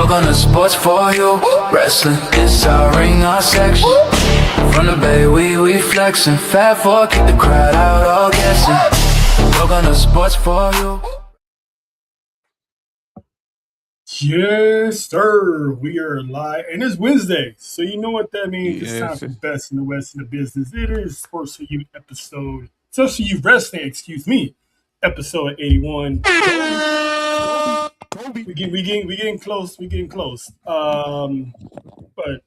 Welcome to Sports for You Wrestling. It's our ring, our section. From the bay, we flexing. Fat four, kick the crowd out, all guessing. Welcome to Sports for You. Yes, sir. We are live, and it's Wednesday, so you know what that means. It's time for the best in the West in the business. It is Sports for You episode, Sports for You Wrestling, episode 81. We getting close. We getting close. But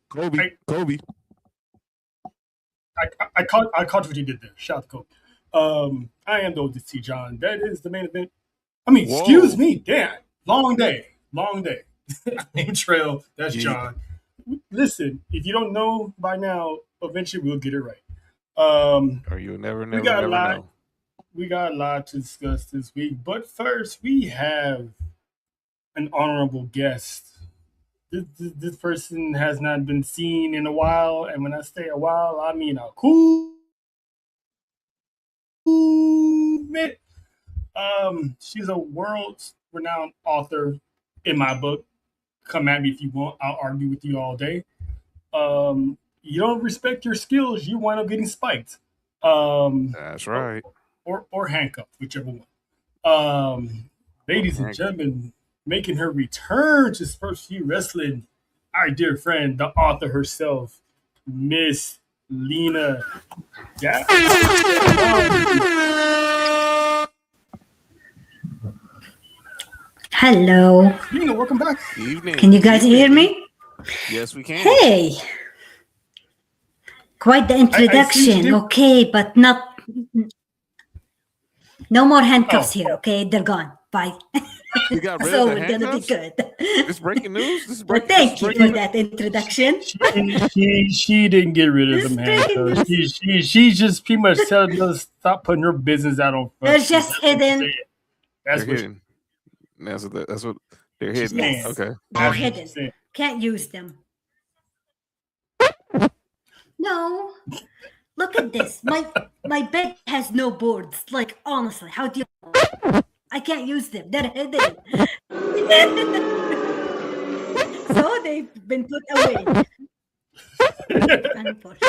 Kobe. I caught what you did there. Shout out to Kobe. I am the oldest T. John. That is the main event. Excuse me. Damn, long day. Name Trail. That's John. Listen, if you don't know by now, eventually we'll get it right. Or you'll never know. We got a lot to discuss this week, but first we have an honorable guest. This person has not been seen in a while, and when I say a while, I mean a cool minute. She's a world-renowned author in my book. Come at me if you want. I'll argue with you all day. You don't respect your skills, you wind up getting spiked. That's right. Or handcuffed, whichever one. Ladies and gentlemen, making her return to Sports for You Wrestling, our dear friend, the author herself, Miss Lena. Yeah. Hello. Lena, welcome back. Evening. Can you guys hear me? Yes, we can. Hey. Quite the introduction, okay, but no more handcuffs here, okay? They're gone. Bye. You got rid so of the we're handcuffs? gonna be good. This breaking news? Thank you for that introduction. She didn't get rid of them handcuffs. She just pretty much telling us stop putting her business out on front. They're just hidden. That's hidden. That's what they're hidden. Yes. Okay. They're hidden. Can't use them. No. Look at this. My bed has no boards. Like, honestly, how do you... I can't use them. They're hidden. So they've been put away.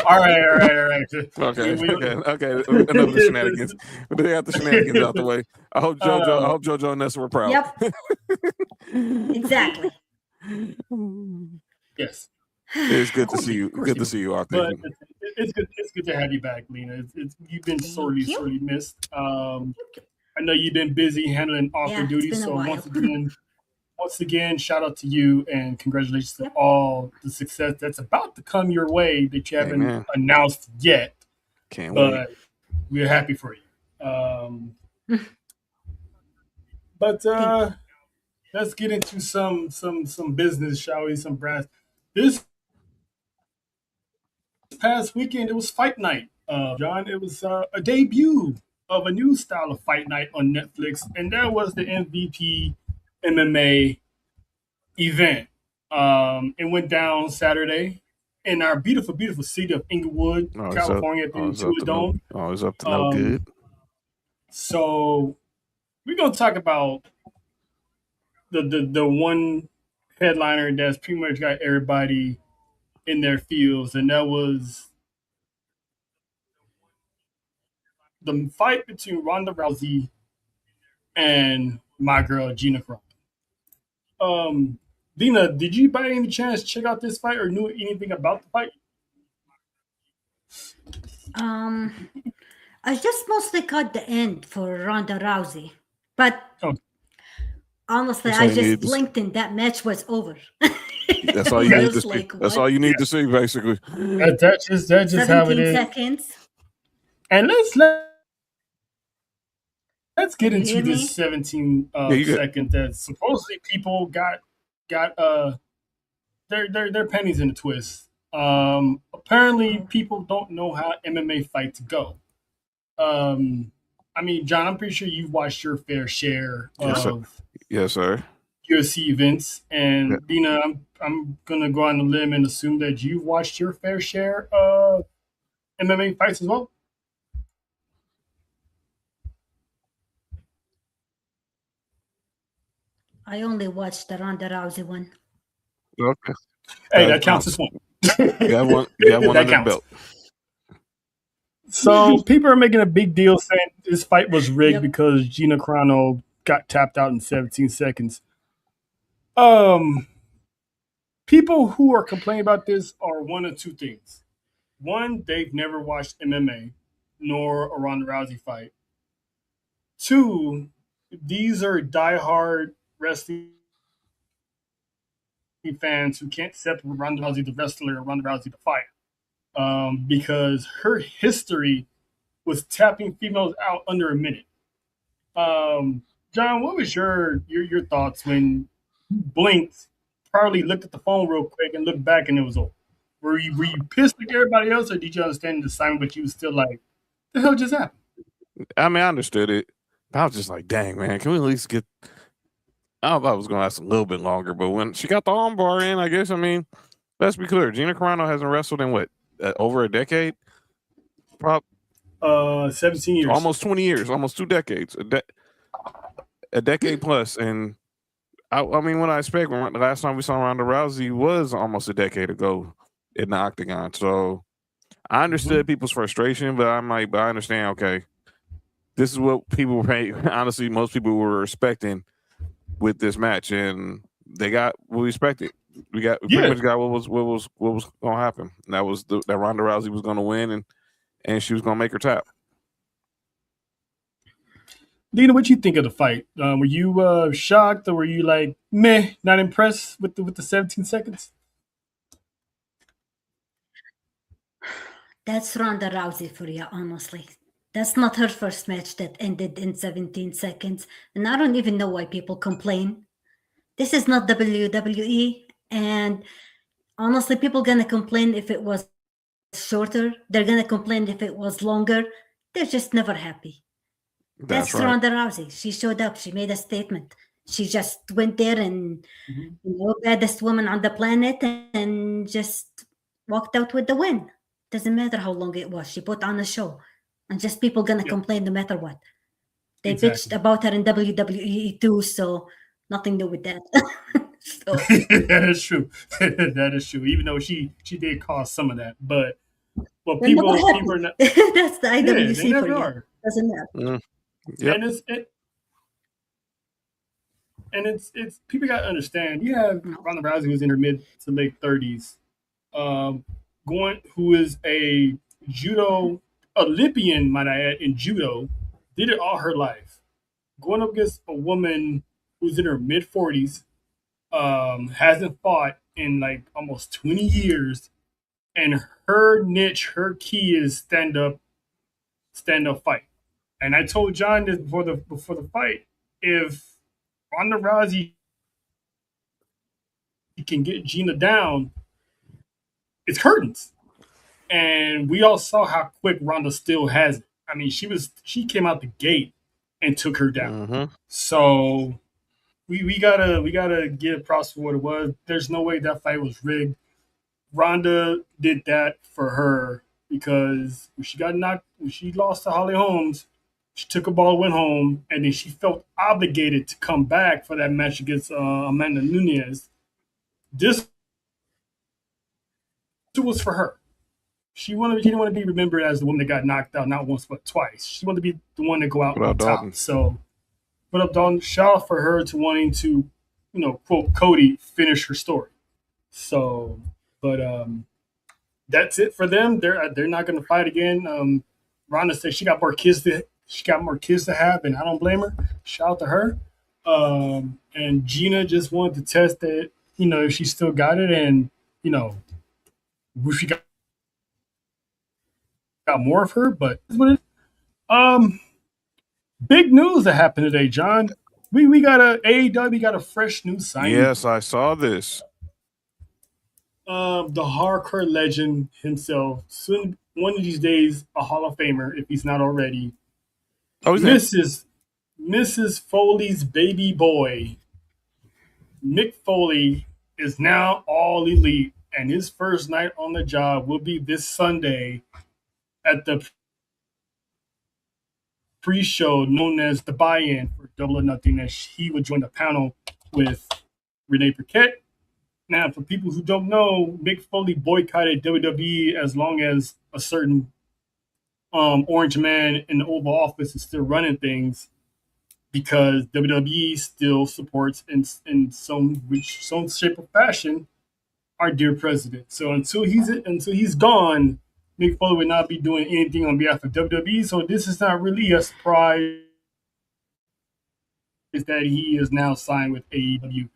All right. Okay. Enough of the shenanigans. But they got the shenanigans out the way. I hope JoJo and Nessa were proud. Yep. Exactly. Yes. It's good to see you. Good to see you out there. But it's good to have you back, Lena. You've been sorely missed. I know you've been busy handling author duties, so once again, shout out to you and congratulations to all the success that's about to come your way that you haven't announced yet. Can't wait. We're happy for you. But let's get into some business, shall we? Some brass. This past weekend, it was Fight Night, John. It was a debut of a new style of Fight Night on Netflix, and that was the MVP MMA event. It went down Saturday in our beautiful, beautiful city of Inglewood, California, at the Intuit Dome. It's up to no good. So we're gonna talk about the one headliner that's pretty much got everybody in their fields, and that was the fight between Ronda Rousey and my girl Gina Carano. Dina, did you by any chance check out this fight or knew anything about the fight? I just mostly caught the end for Ronda Rousey, but honestly, I just blinked and that match was over. That's all you need to see. That's all you need to see, basically. That's just how it is. 17 seconds. And let's get into this 17 second that supposedly people got their pennies in a twist. Apparently people don't know how MMA fights go. John, I'm pretty sure you've watched your fair share of yes, sir. UFC events, and Dina, I'm gonna go on a limb and assume that you've watched your fair share of MMA fights as well. I only watched the Ronda Rousey one. Okay. Hey, that counts as one. You got one That under the counts. belt. So people are making a big deal saying this fight was rigged Yep. because Gina Carano got tapped out in 17 seconds. People who are complaining about this are one of two things. One, they've never watched MMA nor a Ronda Rousey fight. Two, these are diehard wrestling fans who can't separate Ronda Rousey the wrestler and Ronda Rousey the fighter. Because her history was tapping females out under a minute. John, what was your thoughts when you blinked, probably looked at the phone real quick and looked back and it was over? Were you pissed like everybody else, or did you understand the assignment, but you was still like, the hell just happened? I mean, I understood it. But I was just like, dang, man, can we at least get. I thought it was going to last a little bit longer, but when she got the armbar in, I guess, I mean, let's be clear. Gina Carano hasn't wrestled in what, over a decade? 17 years. Almost 20 years, almost 2 decades, a decade plus. And I mean, what I expect, when the last time we saw Ronda Rousey was almost a decade ago in the octagon. So I understood people's frustration, but I'm like, but I understand, okay, this is what people were paying. Honestly, most people were expecting with this match, and they got what we expected. We pretty much got what was going to happen. And that was that Ronda Rousey was going to win, and she was going to make her tap. Dina, what you think of the fight? Were you shocked, or were you like, meh, not impressed with the 17 seconds? That's Ronda Rousey for you, honestly. That's not her first match that ended in 17 seconds. And I don't even know why people complain. This is not WWE. And honestly, people gonna complain if it was shorter. They're gonna complain if it was longer. They're just never happy. That's right. Ronda Rousey. She showed up. She made a statement. She just went there and, baddest woman on the planet, and just walked out with the win. Doesn't matter how long it was. She put on a show, and just people gonna complain no matter what. They bitched about her in WWE too, so nothing new with that. So, That is true. That is true. Even though she did cause some of that, but people are not. That's the IWC they for never you. are. Doesn't matter. Yep. And it's people got to understand. You have Ronda Rousey, who's in her mid to late 30s, who is a judo Olympian, might I add, in judo, did it all her life. Going up against a woman who's in her mid 40s, hasn't fought in like almost 20 years, and her niche, her key is stand up fight. And I told John this before the fight, if Ronda Rousey can get Gina down, it's curtains. And we all saw how quick Ronda still has it. I mean, she came out the gate and took her down. So we gotta give props for what it was. There's no way that fight was rigged. Ronda did that for her because when she lost to Holly Holmes, she took a ball, went home, and then she felt obligated to come back for that match against Amanda Nunes. This was for her. She didn't want to be remembered as the woman that got knocked out not once but twice. She wanted to be the one to go out on top. So, put up Dalton. Shout out for her to wanting to, quote Cody, finish her story. So, but that's it for them. They're not going to fight again. Ronda said she got more kids to have, and I don't blame her. Shout out to her. And Gina just wanted to test that, if she still got it, and she got more of her. But big news that happened today, John. We got AEW got a fresh new signing. Yes, I saw this. The hardcore legend himself, soon one of these days a Hall of Famer if he's not already. Oh, Mrs. Foley's baby boy, Mick Foley, is now all elite, and his first night on the job will be this Sunday at the pre-show known as the Buy-In for Double or Nothing, as he would join the panel with Renee Paquette, Now, for people who don't know, Mick Foley boycotted WWE as long as a certain orange man in the Oval Office is still running things, because WWE still supports in some shape or fashion our dear president. So until he's gone, Mick Foley would not be doing anything on behalf of WWE. So this is not really a surprise that he is now signed with AEW.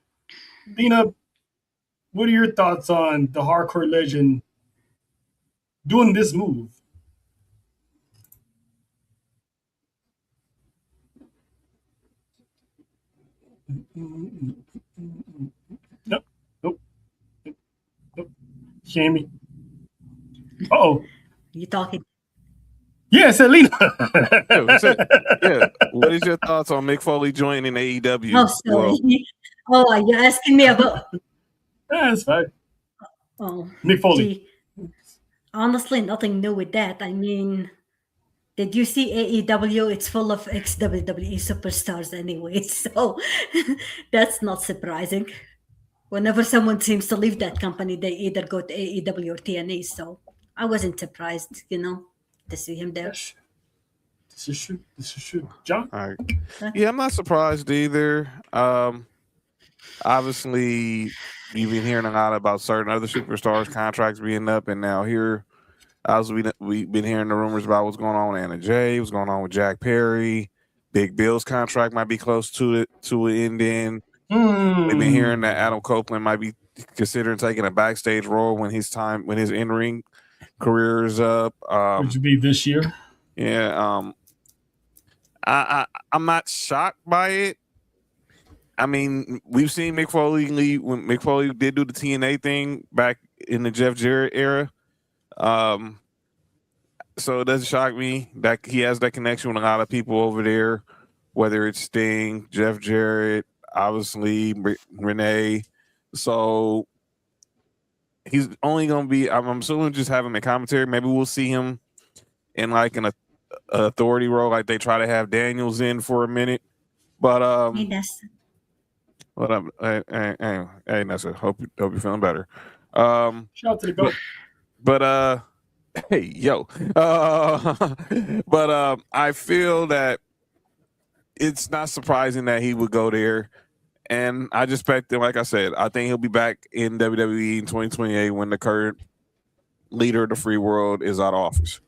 Lena, what are your thoughts on the hardcore legend doing this move? Nope. Nope. Nope. Shammy. Oh. You talking? Yeah, Selena. Yeah. What is your thoughts on Mick Foley joining AEW? Oh, sorry. Oh, are you asking me about? That's fine. Oh, Mick Foley. gee. Honestly, nothing new with that. I mean, did you see AEW? It's full of ex-WWE superstars anyway, so that's not surprising. Whenever someone seems to leave that company, they either go to AEW or TNA, so I wasn't surprised, to see him there. This is true. This is true. John? All right. Yeah, I'm not surprised either. Obviously, you've been hearing a lot about certain other superstars' contracts being up, and now here, we've been hearing the rumors about what's going on with Anna Jay, what's going on with Jack Perry. Big Bill's contract might be close to an ending. We've been hearing that Adam Copeland might be considering taking a backstage role when his in-ring career is up. Which would be this year. Yeah. I'm not shocked by it. I mean, we've seen Mick Foley leave when Mick Foley did do the TNA thing back in the Jeff Jarrett era. So it doesn't shock me that he has that connection with a lot of people over there, whether it's Sting, Jeff Jarrett, obviously Renee. So he's only going to be, I'm assuming, just having a commentary. Maybe we'll see him in like an authority role, like they try to have Daniels in for a minute. But Hey, that's hey, Nessa, hope you're feeling better. Shout out to the GOAT. But hey, yo. But I feel that it's not surprising that he would go there. And I just expect that, like I said, I think he'll be back in WWE in 2028 when the current leader of the free world is out of office.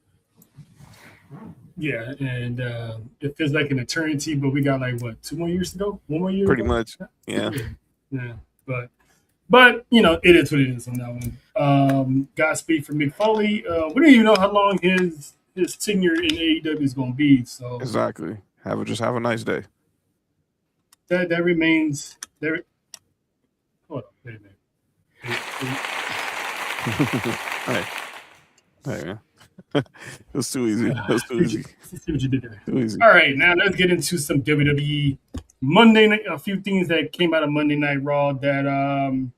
Yeah, and it feels like an eternity, but we got like, what, 2 more years to go? 1 more year? Pretty ago? much, yeah. Yeah, but it is what it is on that one. Godspeed for Mick Foley. We don't even know how long his tenure in AEW is going to be. So exactly. Just have a nice day. That remains there. Hold on, wait a minute. Hey, man. It was too easy. Let's see what you did there. Too easy. All right, now let's get into some WWE Monday night. A few things that came out of Monday Night Raw that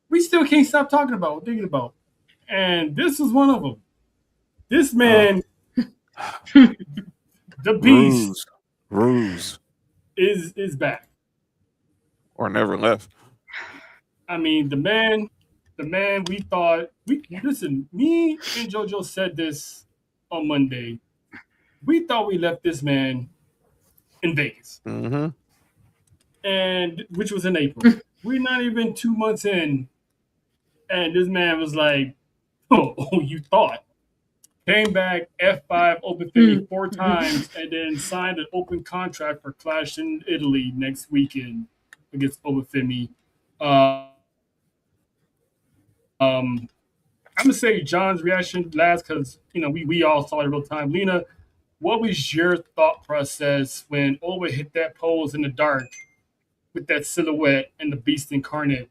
we still can't stop talking about, thinking about, and this is one of them. This man, the Beast, Ruse is back, or never left. I mean, the man. We thought listen. Me and JoJo said this on Monday. We thought we left this man in Vegas, and which was in April. We're not even 2 months in, and this man was like, "Oh, you thought?" Came back F5 Open Femi 4 times, and then signed an open contract for Clash in Italy next weekend against Open Femi. I'm gonna say John's reaction last because we all saw it real time. Lena, what was your thought process when Oba hit that pose in the dark with that silhouette and the Beast incarnate?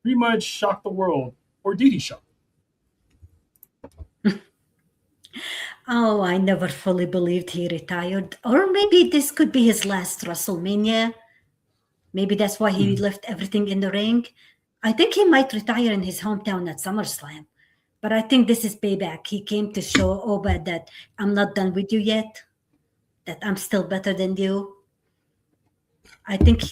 Pretty much shocked the world, or did he shock? Oh, I never fully believed he retired. Or maybe this could be his last WrestleMania. Maybe that's why he left everything in the ring. I think he might retire in his hometown at SummerSlam. But I think this is payback. He came to show Oba that I'm not done with you yet, that I'm still better than you. I think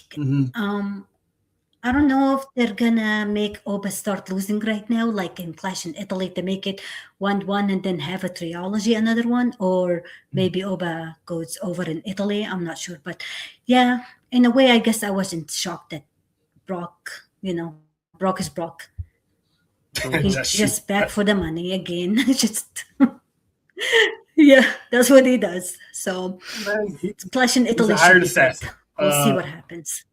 I don't know if they're gonna make Oba start losing right now, like in Clash in Italy, to make it 1-1 and then have a trilogy, another one, or maybe Oba goes over in Italy. I'm not sure, but yeah, in a way, I guess I wasn't shocked that Brock, Brock is Brock. He's Mhm. That's just true. back for the money again. Just yeah, that's what he does. So Man, Clash in he's a Italy should hired be great. assassin. We'll see what happens.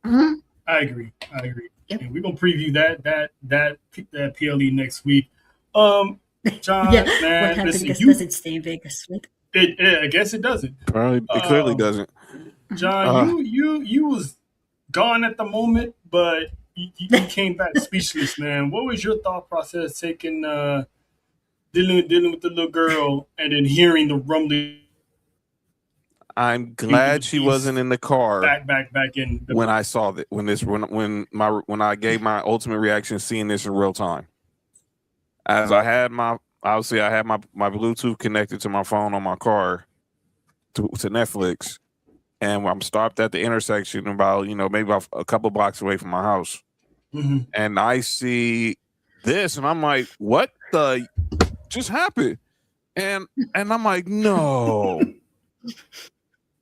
Mhm. I agree. Yep. And we're gonna preview that PLE next week. Yeah, John, what man, happened listen, just doesn't stay in Vegas, right? I guess it doesn't. Probably it clearly doesn't. John, Uh, you was gone at the moment, but you came back speechless, man. What was your thought process taking dealing with the little girl and then hearing the rumbling I'm through glad the she wasn't beast in the car back in the when I saw that when I gave my ultimate reaction seeing this in real time. As I had my Bluetooth connected to my phone on my car to Netflix, and I'm stopped at the intersection about maybe about a couple blocks away from my house, Mhm. and I see this, and I'm like, what the just happened? And I'm like, no.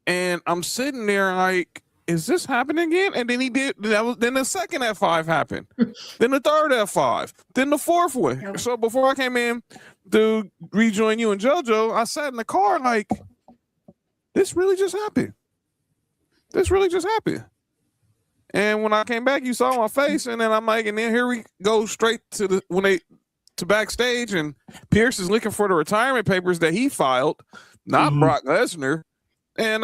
And I'm sitting there like, is this happening again? And then then the second F5 happened. Then the third F5. Then the fourth one. Yep. So before I came in to rejoin you and JoJo, I sat in the car like, this really just happened. This really just happened. And when I came back, you saw my face, and then I'm like, and then here we go straight to backstage, and Pierce is looking for the retirement papers that he filed, not Brock Lesnar. And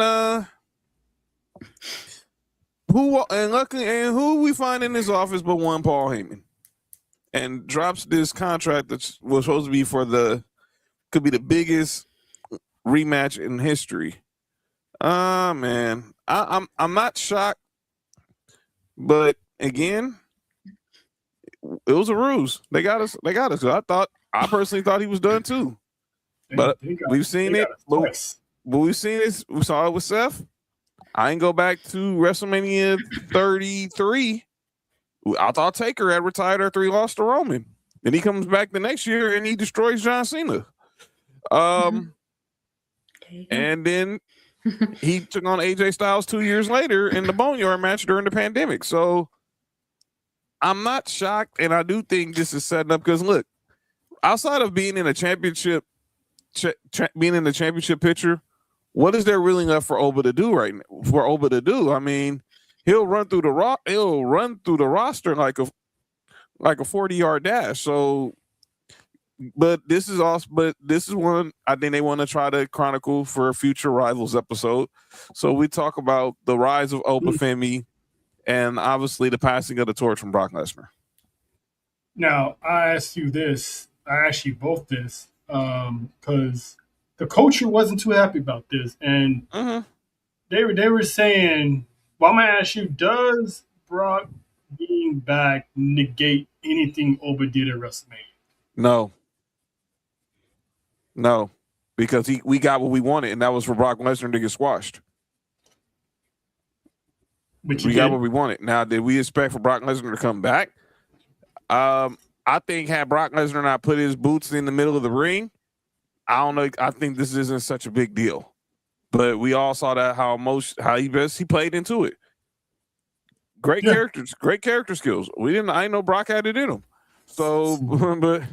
who we find in his office but one Paul Heyman, and drops this contract that was supposed to be could be the biggest rematch in history. Man, I'm not shocked, but again, it was a ruse. They got us. I personally thought he was done too. But we've seen it. But we've seen this. We saw it with Seth. I ain't go back to WrestleMania 33. I thought Taker had retired after he lost to Roman. Then he comes back the next year and he destroys John Cena. And then he took on AJ Styles 2 years later in the Boneyard match during the pandemic. So I'm not shocked, and I do think this is setting up because look, outside of being in a championship, being in the championship picture, what is there really left for Oba to do right now? For Oba to do, I mean, he'll run through the roster like a 40-yard dash. So, but this is one I think they want to try to chronicle for a future Rivals episode. So we talk about the rise of Oba Femi and obviously the passing of the torch from Brock Lesnar. Now, I asked you both this, because the culture wasn't too happy about this, and they were saying, well, I'm gonna ask you, does Brock being back negate anything Oba did at WrestleMania? No, because we got what we wanted, and that was for Brock Lesnar to get squashed. We got what we wanted. Now, did we expect for Brock Lesnar to come back? I think had Brock Lesnar not put his boots in the middle of the ring, I don't know. I think this isn't such a big deal. But we all saw that how he played into it. Great characters, great character skills. I didn't know Brock had it in him. So, but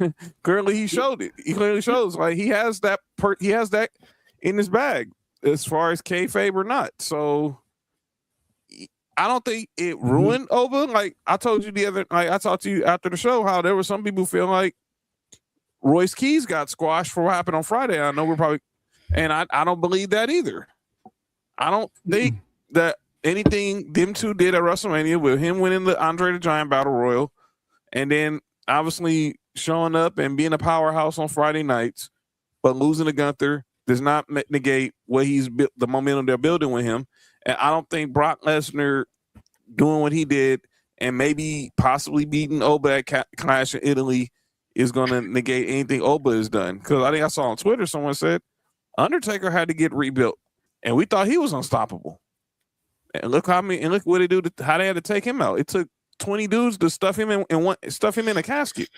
currently he showed it. He clearly shows like he has that in his bag as far as kayfabe or not. So I don't think it ruined Oba. Like I told you I talked to you after the show how there were some people feel like Royce Keys got squashed for what happened on Friday. I know we're probably, and I don't believe that either. I don't think that anything them two did at WrestleMania with him winning the Andre the Giant Battle Royal, and then obviously showing up and being a powerhouse on Friday nights, but losing to Gunther does not negate what he's built, the momentum they're building with him. And I don't think Brock Lesnar doing what he did and maybe possibly beating Oba at Clash in Italy is going to negate anything Oba has done. Because I think I saw on Twitter someone said Undertaker had to get rebuilt, and we thought he was unstoppable. And look what they do. How they had to take him out. It took 20 dudes to stuff him in a casket.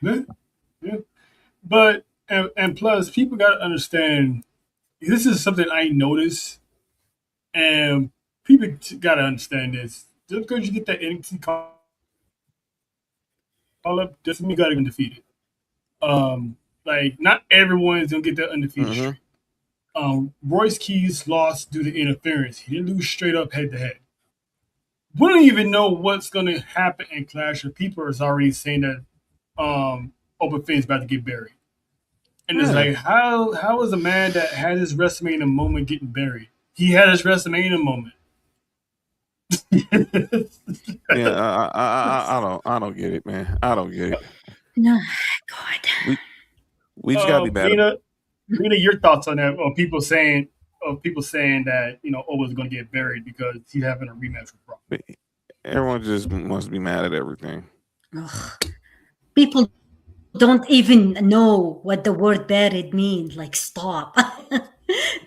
Yeah. But and plus, people got to understand. This is something I noticed, and people got to understand this. Just because you get that NXT call up, doesn't mean you got to get undefeated. Like not everyone is gonna get that undefeated streak. Royce Keys lost due to interference. He didn't lose straight up head to head. We don't even know what's gonna happen in Clash. People are already saying that Open Finn's about to get buried. And it's like, how is a man that had his WrestleMania moment getting buried? He had his WrestleMania moment. Yeah, I don't get it, man. I don't get it. No, God. We just gotta be better. Rena, your thoughts on that? Or people saying that Owen's going to get buried because he's having a rematch with Brock. Everyone just must be mad at everything. Ugh. People don't even know what the word buried means. Like, stop.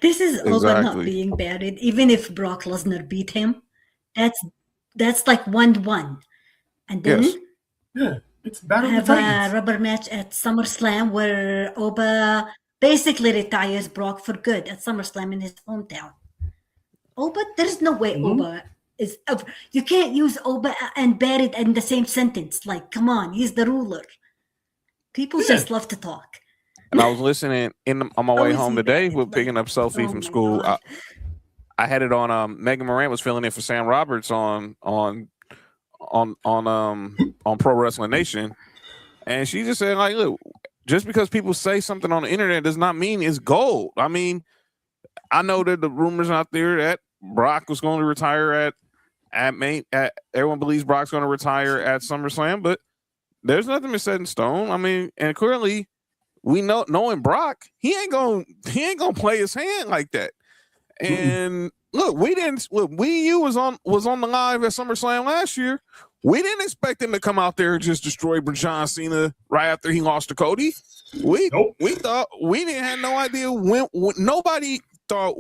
This is Owen not being buried. Even if Brock Lesnar beat him, that's like 1-1. And then it's Battle have of the Titans. A rubber match at SummerSlam where Oba basically retires Brock for good at SummerSlam in his hometown. Oba, there's no way Oba is ever. You can't use Oba and buried in the same sentence. Like, come on, he's the ruler. People just love to talk. And I was listening on my way home today with picking up Sophie from school. I had it on. Megan Moran was filling in for Sam Roberts on Pro Wrestling Nation, and she just said, like, look, just because people say something on the internet does not mean it's gold. I mean, I know that the rumors out there that Brock was going to retire at everyone believes Brock's going to retire at SummerSlam, but there's nothing been set in stone. I mean, and clearly we knowing Brock, he ain't gonna play his hand like that. And look, you was on the live at SummerSlam last year. We didn't expect him to come out there and just destroy John Cena right after he lost to Cody. We thought we didn't have no idea when nobody thought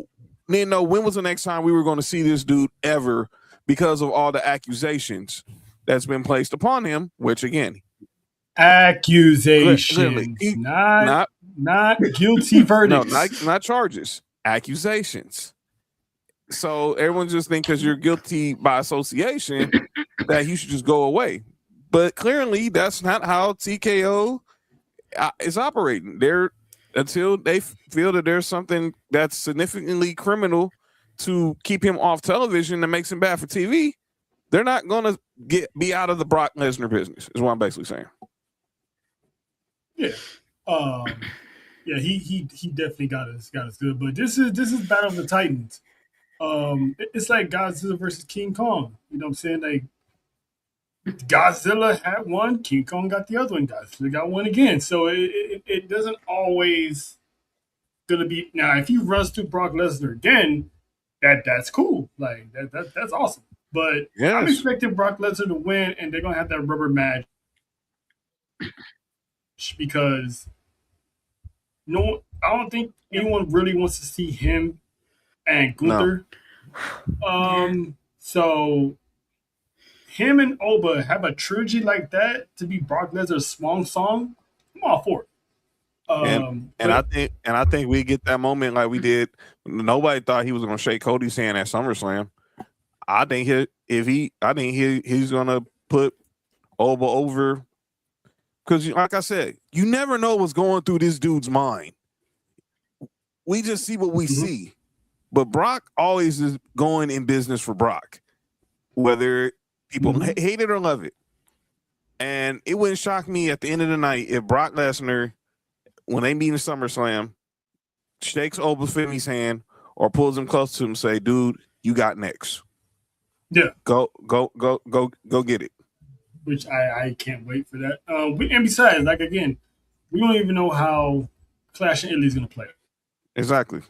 when was the next time we were going to see this dude ever because of all the accusations that's been placed upon him, which again, accusations, not guilty verdicts. No, not charges, accusations. So everyone just think because you're guilty by association that you should just go away. But clearly that's not how TKO is operating. Until they feel that there's something that's significantly criminal to keep him off television that makes him bad for TV, they're not going to be out of the Brock Lesnar business, is what I'm basically saying. Yeah. He definitely got us good. But this is Battle of the Titans. It's like Godzilla versus King Kong. You know what I'm saying? Like, Godzilla had one, King Kong got the other one, Godzilla got one again. So it doesn't always gonna be. Now, if he runs through Brock Lesnar again, that's cool. Like that's awesome. But I'm expecting Brock Lesnar to win, and they're gonna have that rubber match because I don't think anyone really wants to see him and Gunther. No. So him and Oba have a trilogy like that to be Brock Lesnar's swan song. I'm all for it. I think we get that moment like we did. Nobody thought he was going to shake Cody's hand at SummerSlam. I think he's going to put Oba over because, like I said, you never know what's going through this dude's mind. We just see what we see. But Brock always is going in business for Brock, whether people hate it or love it. And it wouldn't shock me at the end of the night if Brock Lesnar, when they meet in SummerSlam, shakes Oba Finney's hand or pulls him close to him and say, dude, you got next. Yeah. Go get it. Which I can't wait for that. And besides, like, again, we don't even know how Clash in Italy is going to play. Exactly.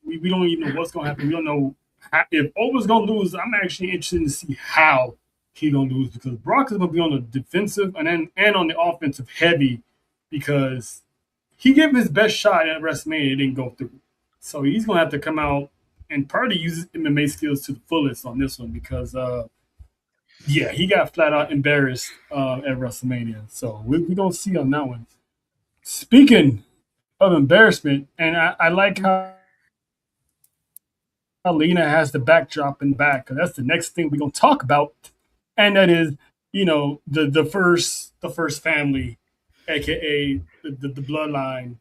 We don't even know what's going to happen. We don't know if Oba's going to lose. I'm actually interested to see how he's going to lose because Brock is going to be on the defensive and on the offensive heavy because he gave his best shot at WrestleMania. It didn't go through. So he's gonna have to come out and probably use his MMA skills to the fullest on this one because yeah, he got flat out embarrassed at WrestleMania. So we don't see on that one. Speaking of embarrassment, and I like how Lena has the backdrop in the back because that's the next thing we're gonna talk about, and that is the first family, aka the bloodline,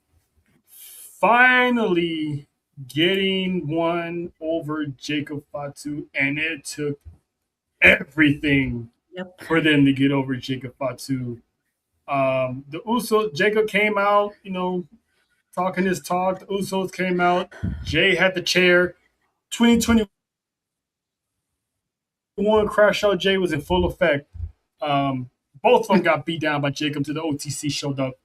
finally getting one over Jacob Fatu, and it took everything Yep. for them to get over Jacob Fatu. The Jacob came out, talking his talk. The Usos came out. Jay had the chair. 2021 Crash Out Jay was in full effect. Both of them got beat down by Jacob till the OTC showed up.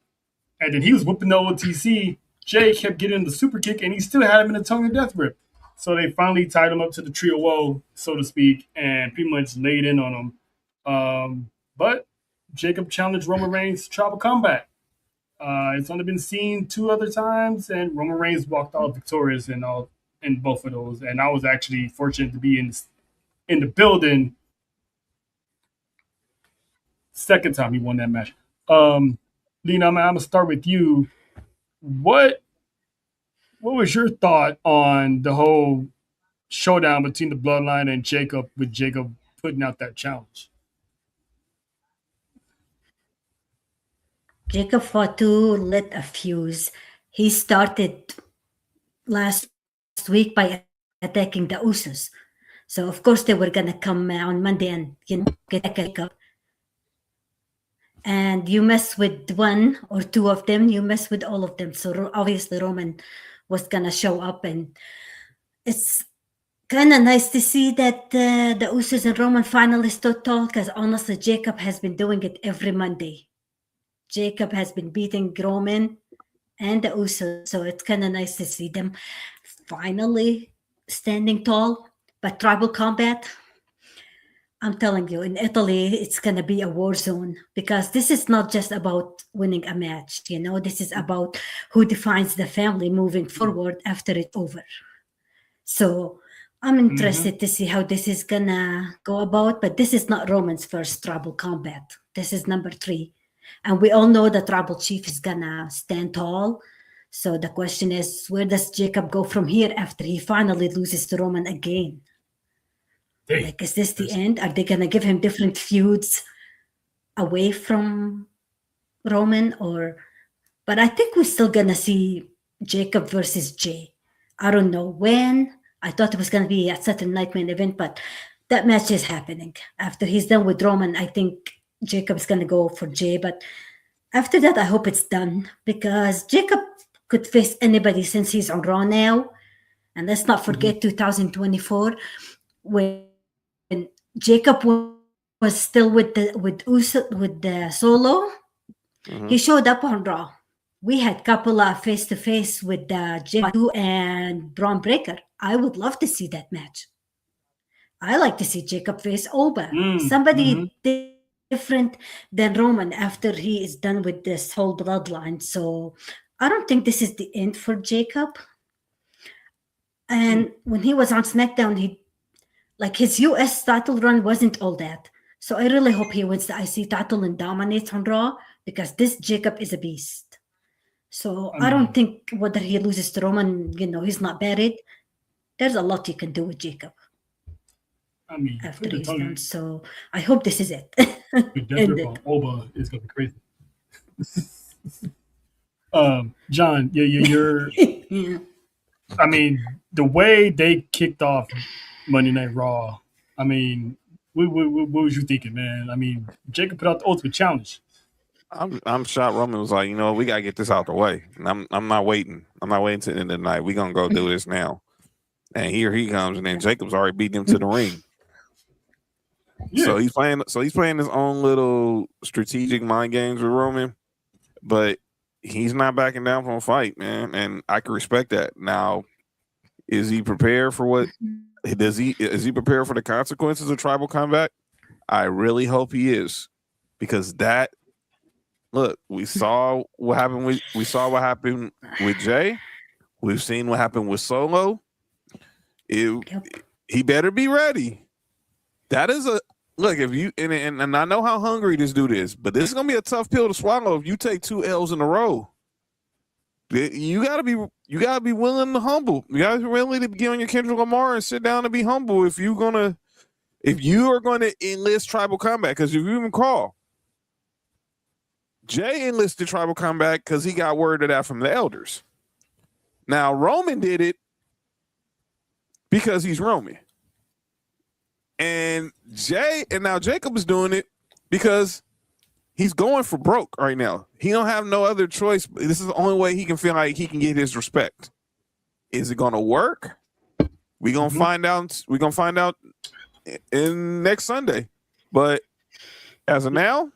And then he was whipping the OTC. Jay kept getting the super kick, and he still had him in the tongue of death grip. So they finally tied him up to the trio woe, so to speak, and pretty much laid in on him. But Jacob challenged Roman Reigns to tribal combat. It's only been seen 2 other times, and Roman Reigns walked out victorious in both of those. And I was actually fortunate to be in the building second time he won that match. Lena, I'm gonna start with you. What was your thought on the whole showdown between the Bloodline and Jacob, with Jacob putting out that challenge? Jacob Fatu lit a fuse. He started last week by attacking the Usos. So of course they were gonna come on Monday and get Jacob. And you mess with one or two of them, you mess with all of them. So obviously Roman was gonna show up, and it's kind of nice to see that the Usos and Roman finally stood tall. Because honestly, Jacob has been doing it every Monday. Jacob has been beating Roman and the Usos, so it's kind of nice to see them finally standing tall. But tribal combat, I'm telling you, in Italy, it's going to be a war zone, because this is not just about winning a match. This is about who defines the family moving forward after it's over. So I'm interested to see how this is going to go about. But this is not Roman's first tribal combat. This is number 3. And we all know the tribal chief is going to stand tall. So the question is, where does Jacob go from here after he finally loses to Roman again? Like, is this the end? Are they going to give him different feuds away from Roman? But I think we're still going to see Jacob versus Jay. I don't know when. I thought it was going to be a Saturday Night Main Event, but that match is happening. After he's done with Roman, I think Jacob's going to go for Jay. But after that, I hope it's done, because Jacob could face anybody since he's on Raw now. And let's not forget 2024, when Jacob was still with the Solo. He showed up on Raw. We had couple of face-to-face with Jacob and Braun Breaker. I would love to see that match. I like to see Jacob face Oba. Somebody different than Roman after he is done with this whole bloodline. So I don't think this is the end for Jacob. And when he was on SmackDown, his US title run wasn't all that. So I really hope he wins the IC title and dominates on Raw, because this Jacob is a beast. So I don't think whether he loses to Roman, he's not buried. There's a lot you can do with Jacob. After he's done. So I hope this is it. Oba is going to be crazy. John, you're. I mean, the way they kicked off Monday Night Raw, I mean, what was you thinking, man? I mean, Jacob put out the ultimate challenge. I'm shocked. Roman was like, we gotta get this out the way. And I'm not waiting. I'm not waiting to the end of the night. We're gonna go do this now. And here he comes, and then Jacob's already beating him to the ring. Yeah. So he's playing his own little strategic mind games with Roman, but he's not backing down from a fight, man. And I can respect that. Now, is he prepared for what? Is he prepared for the consequences of tribal combat? I really hope he is, because we saw what happened with Jay. We've seen what happened with Solo. Yep. He better be ready. That is a look. If you and I know how hungry this dude is, but this is gonna be a tough pill to swallow if you take 2 L's in a row. You gotta be willing to humble. You gotta be willing to get on your Kendrick Lamar and sit down and be humble if you are gonna enlist tribal combat. Because if you even recall, Jay enlisted tribal combat because he got word of that from the elders. Now Roman did it because he's Roman. And now Jacob is doing it because he's going for broke right now. He don't have no other choice. This is the only way he can feel like he can get his respect. Is it gonna work? We're gonna find out. We're gonna find out in next Sunday. But as of now,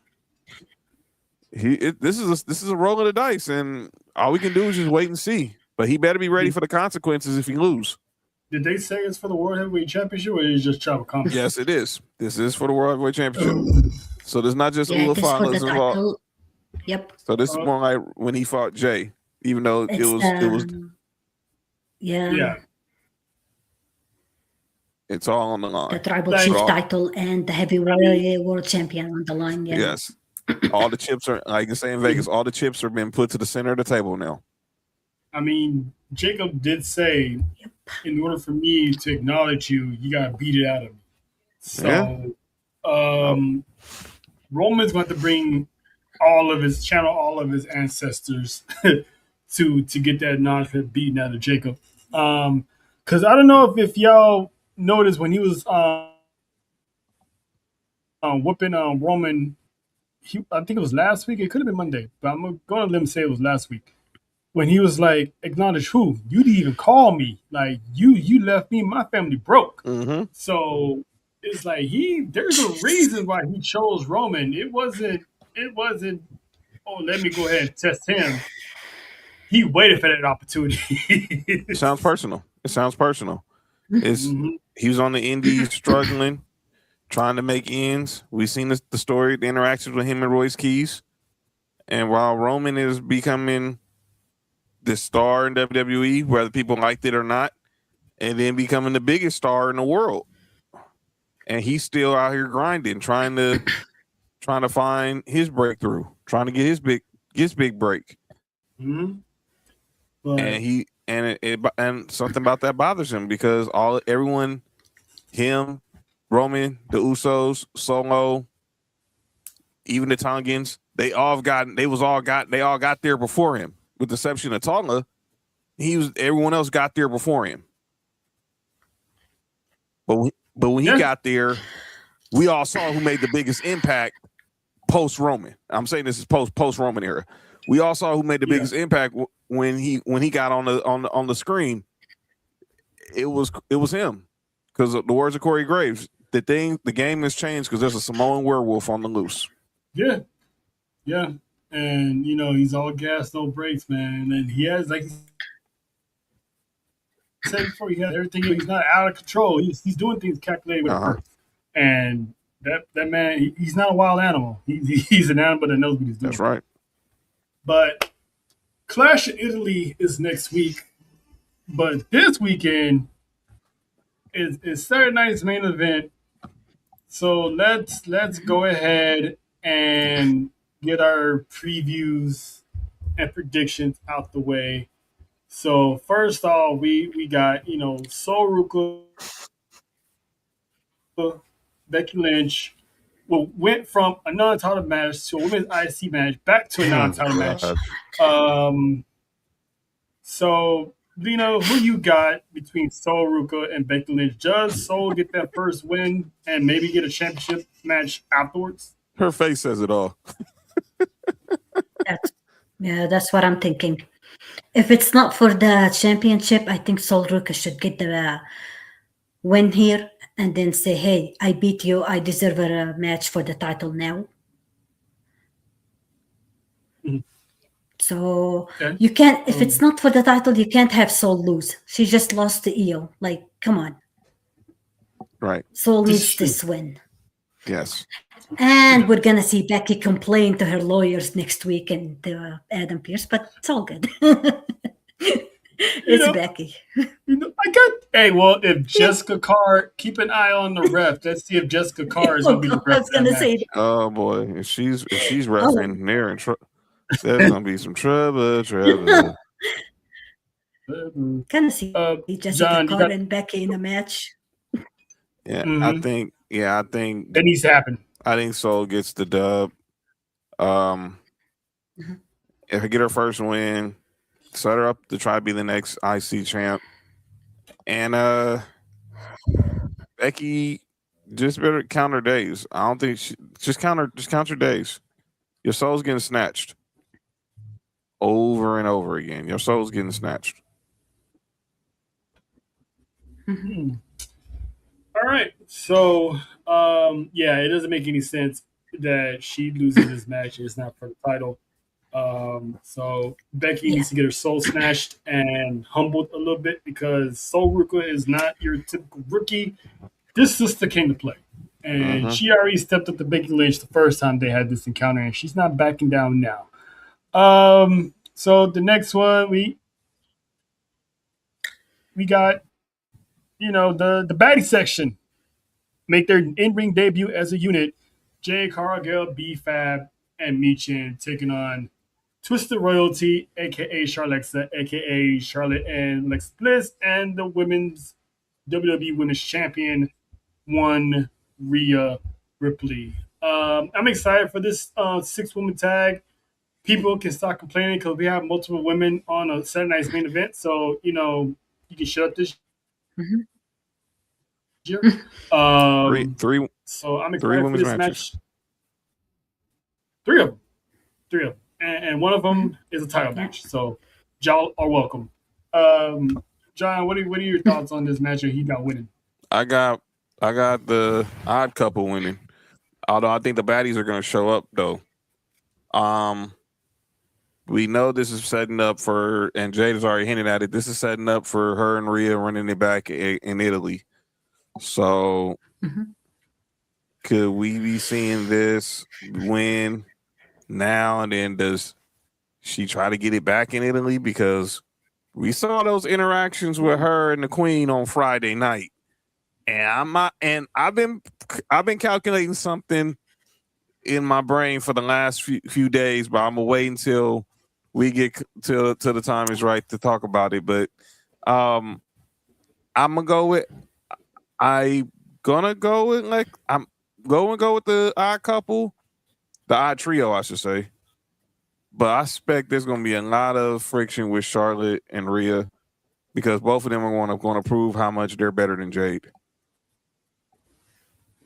this is a roll of the dice, and all we can do is just wait and see. But he better be ready for the consequences if he lose. Did they say it's for the World Heavyweight Championship, or is it just tribal combat? Yes, it is. This is for the World Heavyweight Championship. So there's not just Ula Fala's involved. Yep. So this is more like when he fought Jay, even though it was. Yeah. It's all on the line. The tribal chief title and the heavyweight world champion on the line. Yeah. Yes. All the chips are, like you say in Vegas, all the chips are being put to the center of the table now. I mean, Jacob did say, in order for me to acknowledge you, you got to beat it out of me. So, Roman's going to bring all of his ancestors to get that acknowledgement beaten out of Jacob. Because I don't know if y'all noticed when he was whooping Roman, I think it was last week. It could have been Monday, but I'm going to let him say it was last week. When he was like, acknowledge who? You didn't even call me. Like, you left me and my family broke. Mm-hmm. So it's like there's a reason why he chose Roman. It wasn't, oh, let me go ahead and test him. He waited for that opportunity. It sounds personal. He was on the indies struggling, trying to make ends. We've seen the story, the interactions with him and Royce Keys. And while Roman is becoming the star in WWE, whether people liked it or not, and then becoming the biggest star in the world, and he's still out here grinding, trying to find his breakthrough, trying to get his big break. Mm-hmm. And something about that bothers him because everyone, him, Roman, the Usos, Solo, even the Tongans, they all got there before him. With the exception of Tonga, everyone else got there before him. But when he got there, we all saw who made the biggest impact post Roman. I'm saying this is post Roman era. We all saw who made the biggest impact when he got on the screen. It was him, because the words of Corey Graves. The game has changed because there's a Samoan werewolf on the loose. Yeah. And, he's all gas, no brakes, man. And he has, like you said before, he has everything. He's not out of control. He's doing things calculated with purpose. And that man, he's not a wild animal. He's an animal that knows what he's doing. That's right. But Clash in Italy is next week. But this weekend is Saturday night's main event. So let's go ahead and get our previews and predictions out the way. So first off, we got, Sol Ruka, Becky Lynch, went from a non-title match to a women's IC match back to a non-title match. So, Lena, who you got between Sol Ruka and Becky Lynch? Does Sol get that first win and maybe get a championship match afterwards? Her face says it all. That's what I'm thinking. If it's not for the championship, I think Sol Ruka should get the win here and then say, hey, I beat you. I deserve a match for the title now. Mm-hmm. So you can't, if it's not for the title, you can't have Sol lose. She just lost to Io. Like, come on. Right. Sol needs this win. Yes. And we're going to see Becky complain to her lawyers next week and to Adam Pearce, but it's all good. It's know, Becky. if Jessica Carr, keep an eye on the ref. Let's see if Jessica Carr is Oh, going to be the God, I ref was of that gonna say match. Oh boy, if she's Oh. refereeing there and there's gonna be some trouble. Kind of see Jessica John, you Carr got and Becky in a match. Yeah, Mhm. I think that needs to happen. I think Soul gets the dub. Um, Mhm. if I get her first win, set her up to try to be the next IC champ. And Becky just better count her days. I don't think she just count her days. Your soul's getting snatched over and over again. Your soul's getting snatched. Mhm. Hmm. All right. So, it doesn't make any sense that she loses this match. It's not for the title. So Becky Yeah. needs to get her soul snatched and humbled a little bit because Soul Ruka is not your typical rookie. This sister came to play. And she already stepped up to Becky Lynch the first time they had this encounter, and she's not backing down now. So the next one we got, the baddie section make their in-ring debut as a unit. Jay Cargill, B-Fab, and Michin taking on Twisted Royalty, aka Charlexa, aka Charlotte and Lex Bliss, and the women's WWE Women's Champion, one Rhea Ripley. I'm excited for this 6-woman tag. People can start complaining because we have multiple women on a Saturday night's main event. So, you can shut up this Mhm. year. Three, three, So I'm three excited for women's this matches. match. Three of them. And one of them is a title Yeah. match. So y'all are welcome. John, what are your thoughts on this match? He got winning. I got the odd couple winning. Although I think the baddies are going to show up though. We know this is setting up for, and Jade has already hinted at it. This is setting up for her and Rhea running it back in Italy. So, Mhm. could we be seeing this win now? And then does she try to get it back in Italy? Because we saw those interactions with her and the Queen on Friday night, and I've been calculating something in my brain for the last few days, but I'm gonna wait until we get till the time is right to talk about it. But I'm gonna go with I'm going to go with the odd couple, the odd trio, I should say. But I expect there's gonna be a lot of friction with Charlotte and Rhea because both of them are going to prove how much they're better than Jade.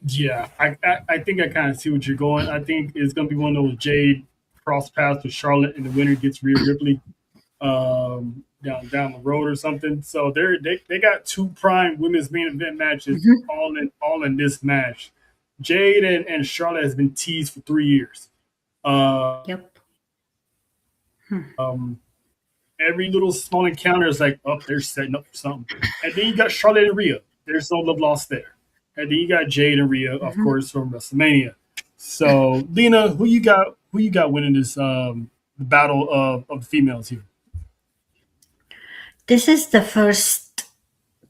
Yeah, I think I kind of see what you're going. I think it's going to be one of those Jade cross paths with Charlotte, and the winner gets Rhea Ripley down the road or something. So they got 2 prime women's main event matches all in this match. Jade and Charlotte has been teased for 3 years. Yep. Every little small encounter is like, oh, they're setting up for something. And then you got Charlotte and Rhea. There's no love lost there. And then you got Jade and Rhea, of course, from WrestleMania. So, Lena, who you got winning this battle of the females here? This is the first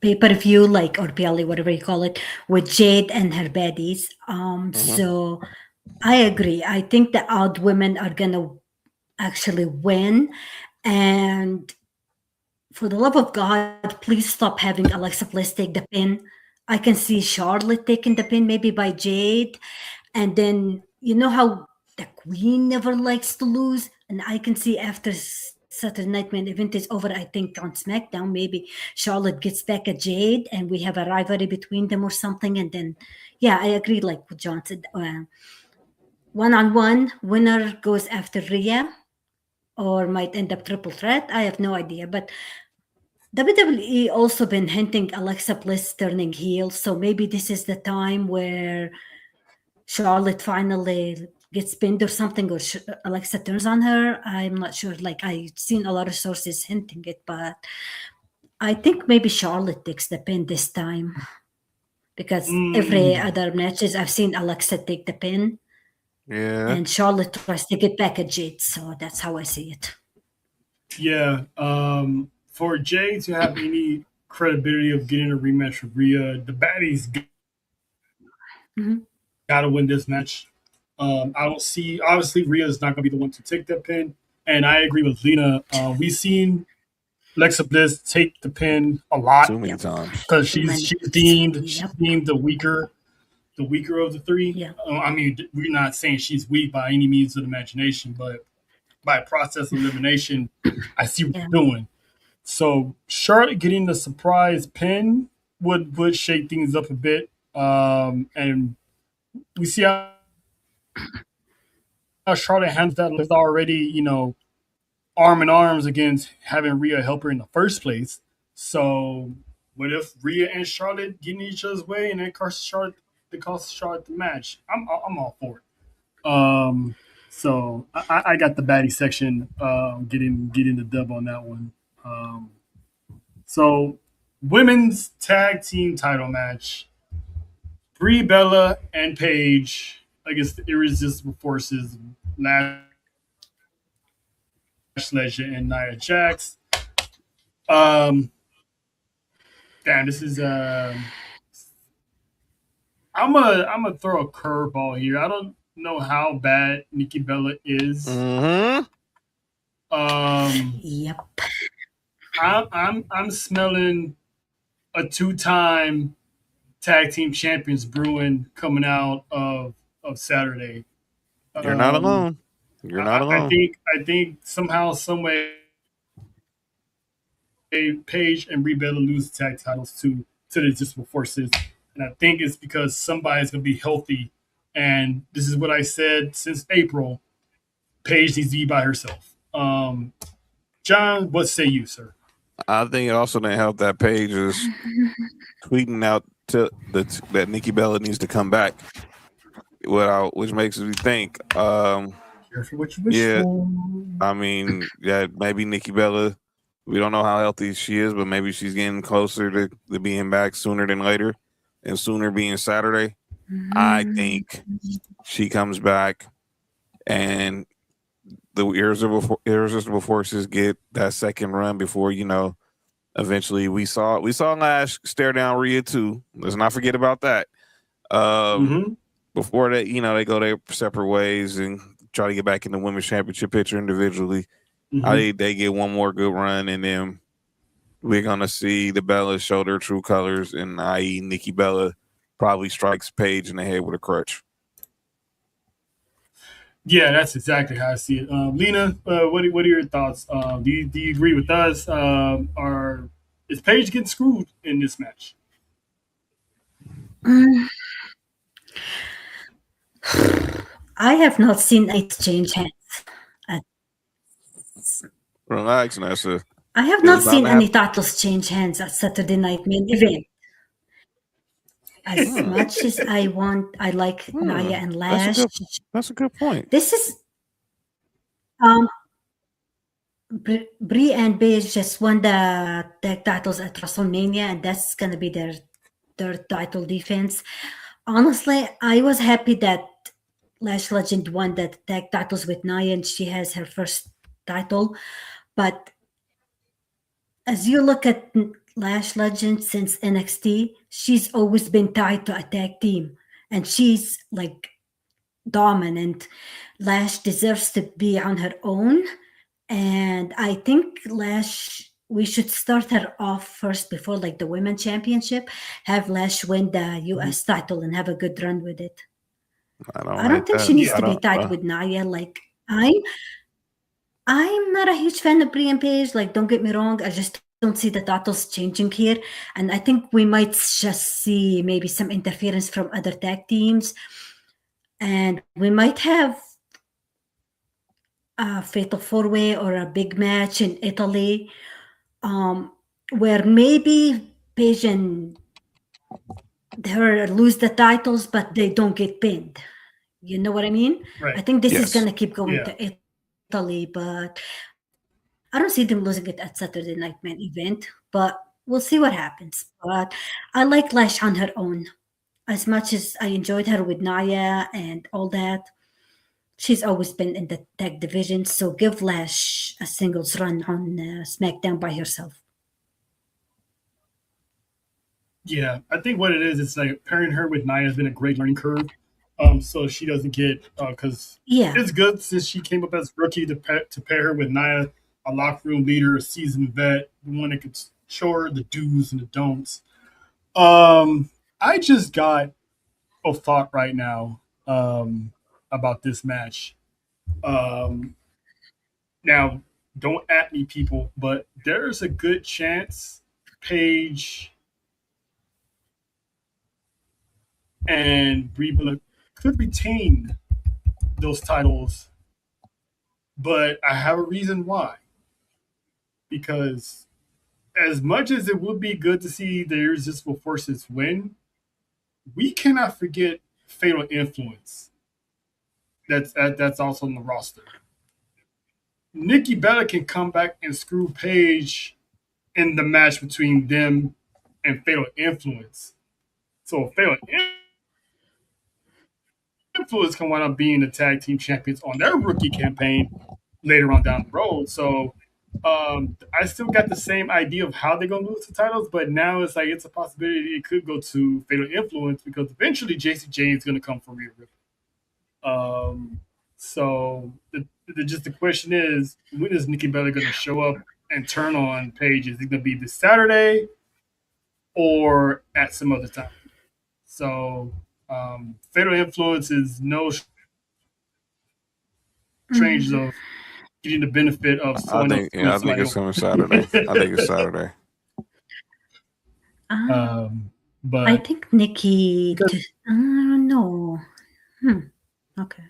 pay-per-view, like, or PLE, whatever you call it, with Jade and her baddies. So I agree. I think the odd women are gonna actually win. And for the love of God, please stop having Alexa Bliss take the pin. I can see Charlotte taking the pin, maybe by Jade. And then, you know how the Queen never likes to lose? And I can see after Saturday Night Main Event is over, I think on SmackDown, maybe Charlotte gets back at Jade and we have a rivalry between them or something. And then, yeah, I agree, like what John said. One-on-one, winner goes after Rhea or might end up triple threat. I have no idea. But WWE also been hinting Alexa Bliss turning heel, so maybe this is the time where Charlotte finally gets pinned or something, or Alexa turns on her. I'm not sure. Like I've seen a lot of sources hinting it, but I think maybe Charlotte takes the pin this time because every other matches I've seen Alexa take the pin, Yeah. and Charlotte tries to get back at Jade. So that's how I see it. Yeah. for Jay to have any credibility of getting a rematch with Rhea, the baddies got to win this match. I don't see, obviously, Rhea is not going to be the one to take that pin. And I agree with Lena. We've seen Alexa Bliss take the pin a lot Too many times. because she's deemed the weaker of the three. Yeah. I mean, we're not saying she's weak by any means of the imagination, but by process of elimination, I see what you're doing. So Charlotte getting the surprise pin would shake things up a bit, and we see how Charlotte handles that with already, arm in arms against having Rhea help her in the first place. So what if Rhea and Charlotte get in each other's way and then cost Charlotte the match? I'm all for it. So I got the baddie section getting the dub on that one. So women's tag team title match: Brie Bella and Paige against the Irresistible Forces, Lash Legend and Nia Jax. Damn, this is I'm gonna throw a curveball here. I don't know how bad Nikki Bella is. Yep. I'm smelling a 2-time tag team champions brewing coming out of Saturday. You're not alone. You're not alone. I think somehow, some way, Paige and Brie Bella lose the tag titles to the Irresistible Forces, and I think it's because somebody's gonna be healthy. And this is what I said since April: Paige needs to be by herself. John, what say you, sir? I think it also didn't help that Paige is tweeting out that Nikki Bella needs to come back, which makes me think. Careful what you wish for. I mean, maybe Nikki Bella. We don't know how healthy she is, but maybe she's getting closer to being back sooner than later, and sooner being Saturday. I think she comes back, and the Irresistible Forces get that second run before, eventually we saw Lash stare down Rhea too. Let's not forget about that. Before that, they go their separate ways and try to get back in the women's championship picture individually. They get one more good run, and then we're gonna see the Bellas show their true colors, and i.e. Nikki Bella probably strikes Paige in the head with a crutch. Yeah, that's exactly how I see it. Lena, what are your thoughts? Do you agree with us? Or is Paige getting screwed in this match? I have not seen it change hands. Relax, Nessa. I have not seen any titles change hands at Saturday Night Main Event. As much as I like Nia and Lash. That's a good point. This is Brie and Paige just won the tag titles at WrestleMania, and that's gonna be their third title defense. Honestly, I was happy that Lash Legend won the tag titles with Nia, and she has her first title. But as you look at Lash Legend since NXT, she's always been tied to a tag team, and she's like dominant. Lash deserves to be on her own, and I think Lash, we should start her off first before like the Women's Championship. Have Lash win the US title and have a good run with it. I don't think she needs to be tied with Nia. Like I'm not a huge fan of Brie and Paige. Like, don't get me wrong. I just don't see the titles changing here. And I think we might just see maybe some interference from other tag teams. And we might have a fatal 4-way or a big match in Italy, where maybe Paige and her lose the titles, but they don't get pinned. You know what I mean? Right. I think this is going to keep going to Italy, but I don't see them losing it at Saturday Night Main Event, but we'll see what happens. But I like Lash on her own. As much as I enjoyed her with Nia and all that, she's always been in the tag division, so give Lash a singles run on SmackDown by herself. Yeah, I think what it is, it's like pairing her with Nia has been a great learning curve. So she doesn't get because Yeah. it's good since she came up as rookie to pair her with Nia, a locker room leader, a seasoned vet, the one that could show her the do's and the don'ts. I just got a thought right now about this match. Um, Now, don't at me, people, but there's a good chance Paige and Brie Bella could retain those titles, but I have a reason why. Because as much as it would be good to see the Irresistible Forces win, we cannot forget Fatal Influence. That's also on the roster. Nikki Bella can come back and screw Paige in the match between them and Fatal Influence. So Fatal Influence can wind up being the tag team champions on their rookie campaign later on down the road. So I still got the same idea of how they're gonna lose the titles, but now it's like it's a possibility it could go to Fatal Influence because eventually JCJ is gonna come for Rhea Ripley. So just the question is, when is Nikki Bella gonna show up and turn on Paige? Is it gonna be this Saturday or at some other time? So Fatal Influence is no strangers Mhm. of getting the benefit of someone else I screwing think somebody it's over. coming Saturday. I think it's Saturday. Um, I but think Nikki. because No. Okay.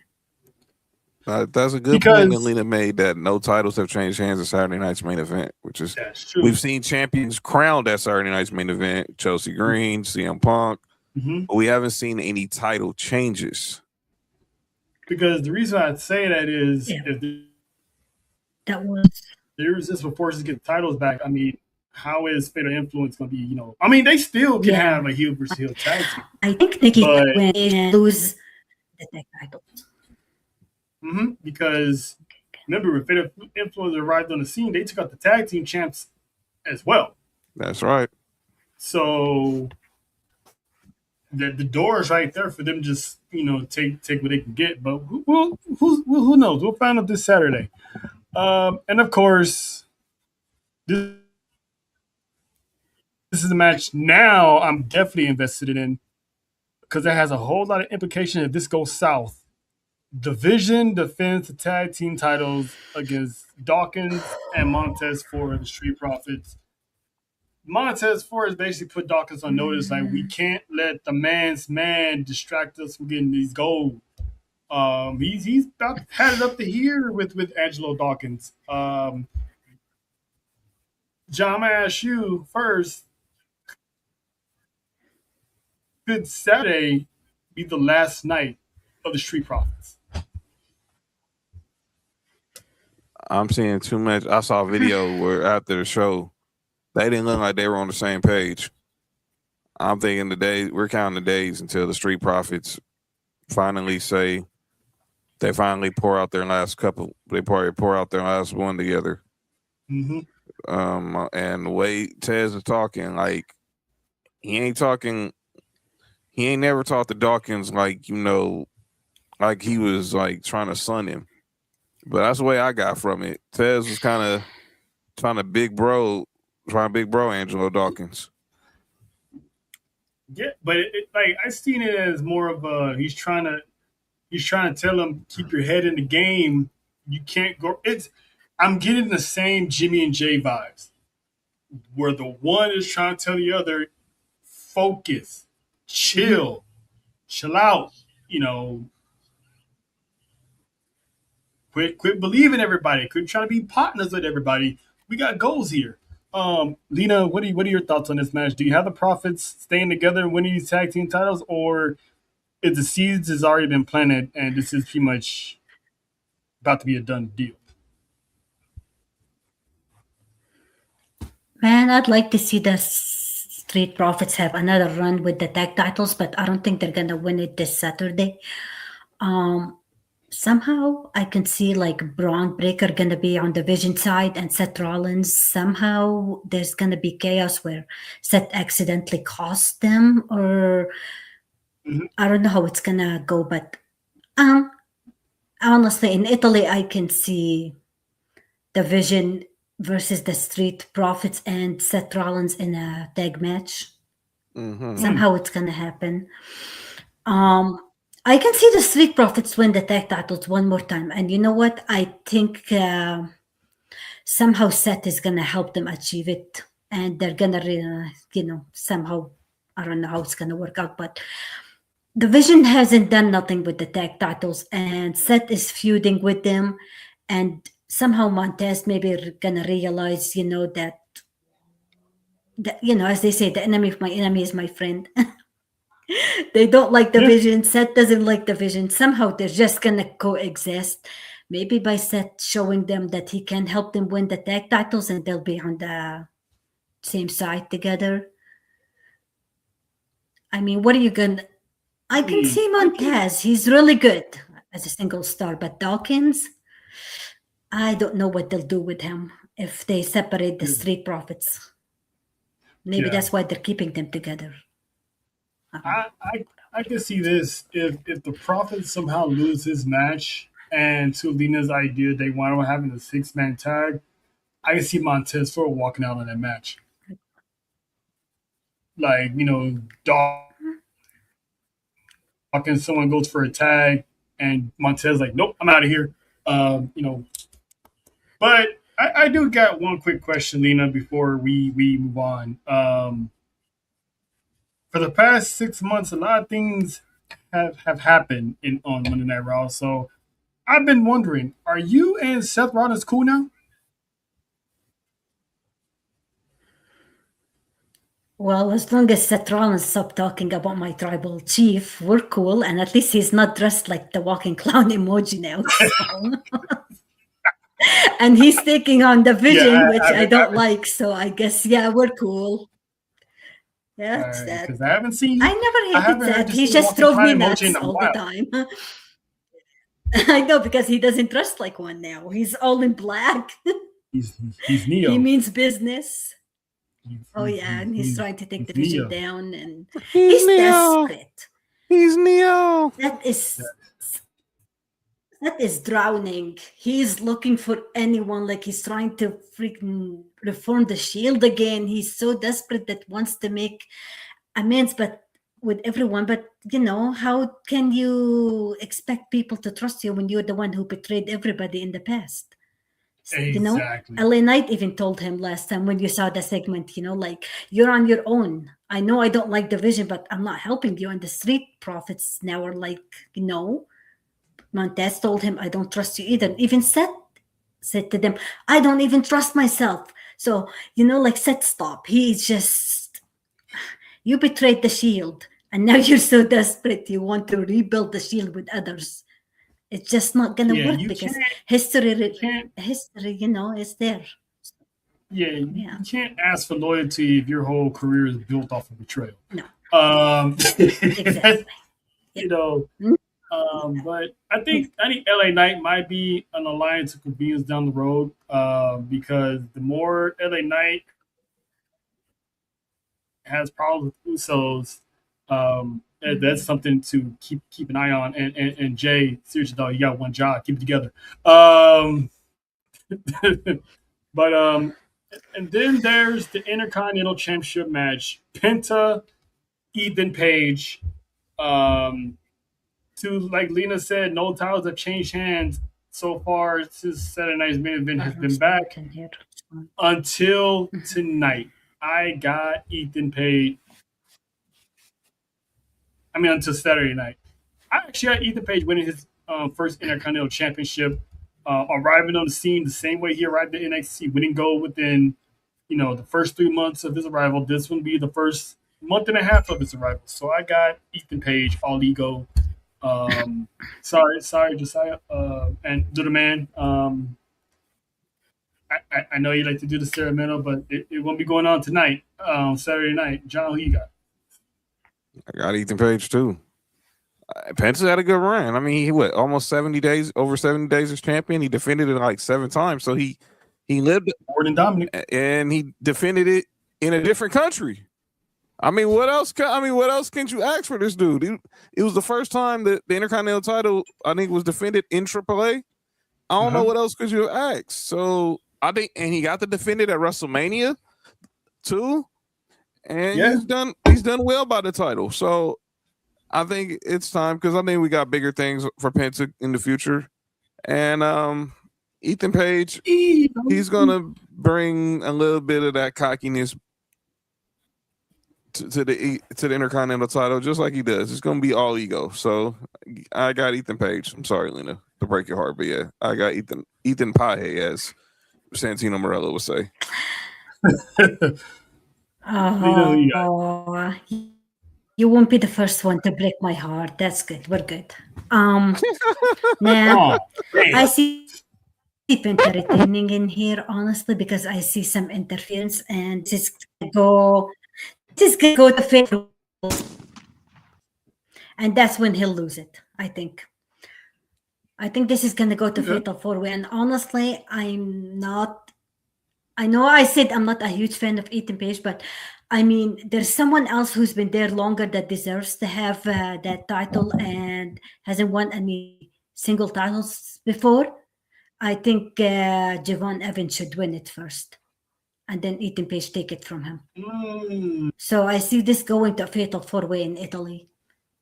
That's a good point that because Lena made that no titles have changed hands at Saturday night's main event, which is that's true. we've seen champions crowned at Saturday night's main event, Chelsea Green, CM Punk, Mhm. but we haven't seen any title changes. Because the reason I'd say that is Yeah. if the That was. Irresistible Forces get the titles back, I mean, how is Fatal Influence going to be? I mean, they still can Yeah. have a heel versus heel tag team. I think Nikki But- would win and lose the tag titles. Because remember, when Fatal Influence arrived on the scene, they took out the tag team champs as well. That's right. So the door is right there for them. Just take what they can get. But who knows? We'll find out this Saturday. And of course, this is a match now I'm definitely invested in because it has a whole lot of implication if this goes south. Division defends the tag team titles against Dawkins and Montez Ford, the Street Profits. Montez Ford has basically put Dawkins on notice, like we can't let the man's man distract us from getting these goals. He's about had it up to here with Angelo Dawkins. John, I'm gonna ask you first. Could Saturday be the last night of the Street Profits? I'm seeing too much. I saw a video where after the show, they didn't look like they were on the same page. I'm thinking we're counting the days until the Street Profits finally say they finally pour out their last couple. They probably pour out their last one together. Mm-hmm. And the way Tez is talking, like he ain't never talked to Dawkins like like he was like trying to sun him. But that's the way I got from it. Tez was kind of trying to big bro Angelo Dawkins. Yeah, but like I seen it as more of a he's trying to tell him keep your head in the game. You can't go. I'm getting the same Jimmy and Jay vibes, where the one is trying to tell the other, focus, chill out. Quit believing everybody. Quit trying to be partners with everybody. We got goals here. Lena, what are your thoughts on this match? Do you have the Profits staying together and winning these tag team titles, or is the seeds has already been planted and this is pretty much about to be a done deal? Man, I'd like to see the Street Profits have another run with the tag titles, but I don't think they're gonna win it this Saturday. somehow I can see like Braun Breaker gonna be on the Vision side and Seth Rollins. Somehow there's gonna be chaos where Seth accidentally cost them, or Mhm. I don't know how it's gonna go. But um, honestly, in Italy, I can see the Vision versus the Street Profits and Seth Rollins in a tag match. Mm-hmm. Somehow it's gonna happen. Um, I can see the Street Profits win the tag titles one more time, and you know what? I think somehow Seth is gonna help them achieve it, and they're gonna, somehow I don't know how it's gonna work out, but the Vision hasn't done nothing with the tag titles, and Seth is feuding with them, and somehow Montez maybe gonna realize, that as they say, the enemy of my enemy is my friend. They don't like the Yeah. Vision. Seth doesn't like the Vision. Somehow they're just gonna coexist. Maybe by Seth showing them that he can help them win the tag titles, and they'll be on the same side together. I mean, what are you gonna? I can see Montez. He's really good as a single star, but Dawkins, I don't know what they'll do with him if they separate the Street Profits. Maybe Yeah. that's why they're keeping them together. I can see this if the Prophet somehow lose his match, and to Lena's idea they want to having a 6-man tag. I can see Montez Ford walking out on that match. Like, Dawkins, someone goes for a tag, and Montez like, nope, I'm out of here. But I do got one quick question, Lena, before we move on. For the past 6 months, a lot of things have happened on Monday Night Raw. So I've been wondering, are you and Seth Rollins cool now? Well, as long as Seth Rollins stop talking about my tribal chief, we're cool, and at least he's not dressed like the walking clown emoji now. So. And he's taking on the Vision, which I don't like. So I guess we're cool. Yeah, that's that. Because I haven't seen. I never hated heard that. you He say just walking drove clown me emoji in nuts a all while. the time. I know, because he doesn't dress like one now. He's all in black. He's Neo. He means business. Oh yeah, and he's trying to take the Vision down, and he's desperate. He's Neo. That is drowning. He's looking for anyone, like he's trying to freaking reform the Shield again. He's so desperate that wants to make amends, but with everyone. But how can you expect people to trust you when you're the one who betrayed everybody in the past? Exactly. LA Knight even told him last time when you saw the segment, like, you're on your own. I know I don't like the Vision, but I'm not helping you. And the Street Profits now are like, Montez told him, I don't trust you either. Even Seth said to them, I don't even trust myself. So, like, Seth, stop. He's just, you betrayed the Shield, and now you're so desperate. You want to rebuild the Shield with others. It's just not going to work because history, is there. Yeah, you can't ask for loyalty if your whole career is built off of betrayal. No. Exactly. But I think LA Knight might be an alliance of convenience down the road, because the more LA Knight has problems with Usos, that's something to keep an eye on. And Jay, seriously though, you got one job, keep it together. But and then there's the Intercontinental Championship match: Penta, Ethan Page. Like Lena said, no titles have changed hands so far since Saturday Night's main event has been back until tonight. I got Ethan Page. Until Saturday night. I actually got Ethan Page winning his first Intercontinental Championship, arriving on the scene the same way he arrived at NXT, winning gold within, the first 3 months of his arrival. This will be the first month and a half of his arrival. So I got Ethan Page, all ego. Sorry, Josiah, and Little Man. I know you like to do the ceremonial, but it won't be going on tonight, Saturday night. John, who you got? I got Ethan Page too. Penta had a good run. I mean, he almost 70 days, over 70 days as champion. He defended it like 7 times. So he lived more than Dominic, and he defended it in a different country. I mean, what else can you ask for this dude? It was the first time that the Intercontinental title, I think, was defended in AAA. I don't know what else could you ask. So I think, and he got to defend it at WrestleMania too. And he's done well by the title. So I think it's time, because I think we got bigger things for Penta in the future. And Ethan Page, he's gonna bring a little bit of that cockiness to the Intercontinental title, just like he does. It's gonna be all ego. So I got Ethan Page. I'm sorry, Lena, to break your heart, but yeah, I got Ethan Page, as Santino Morello would say. Oh, you won't be the first one to break my heart. That's good. We're good. Now I see Penta retaining in here, honestly, because I see some interference, and this is gonna go to fatal, and that's when he'll lose it. I think this is gonna go to fatal 4-way, and honestly, I know I said I'm not a huge fan of Ethan Page, but I mean, there's someone else who's been there longer that deserves to have that title and hasn't won any single titles before. I think Javon Evans should win it first, and then Ethan Page take it from him. So I see this going to a fatal 4-way in Italy,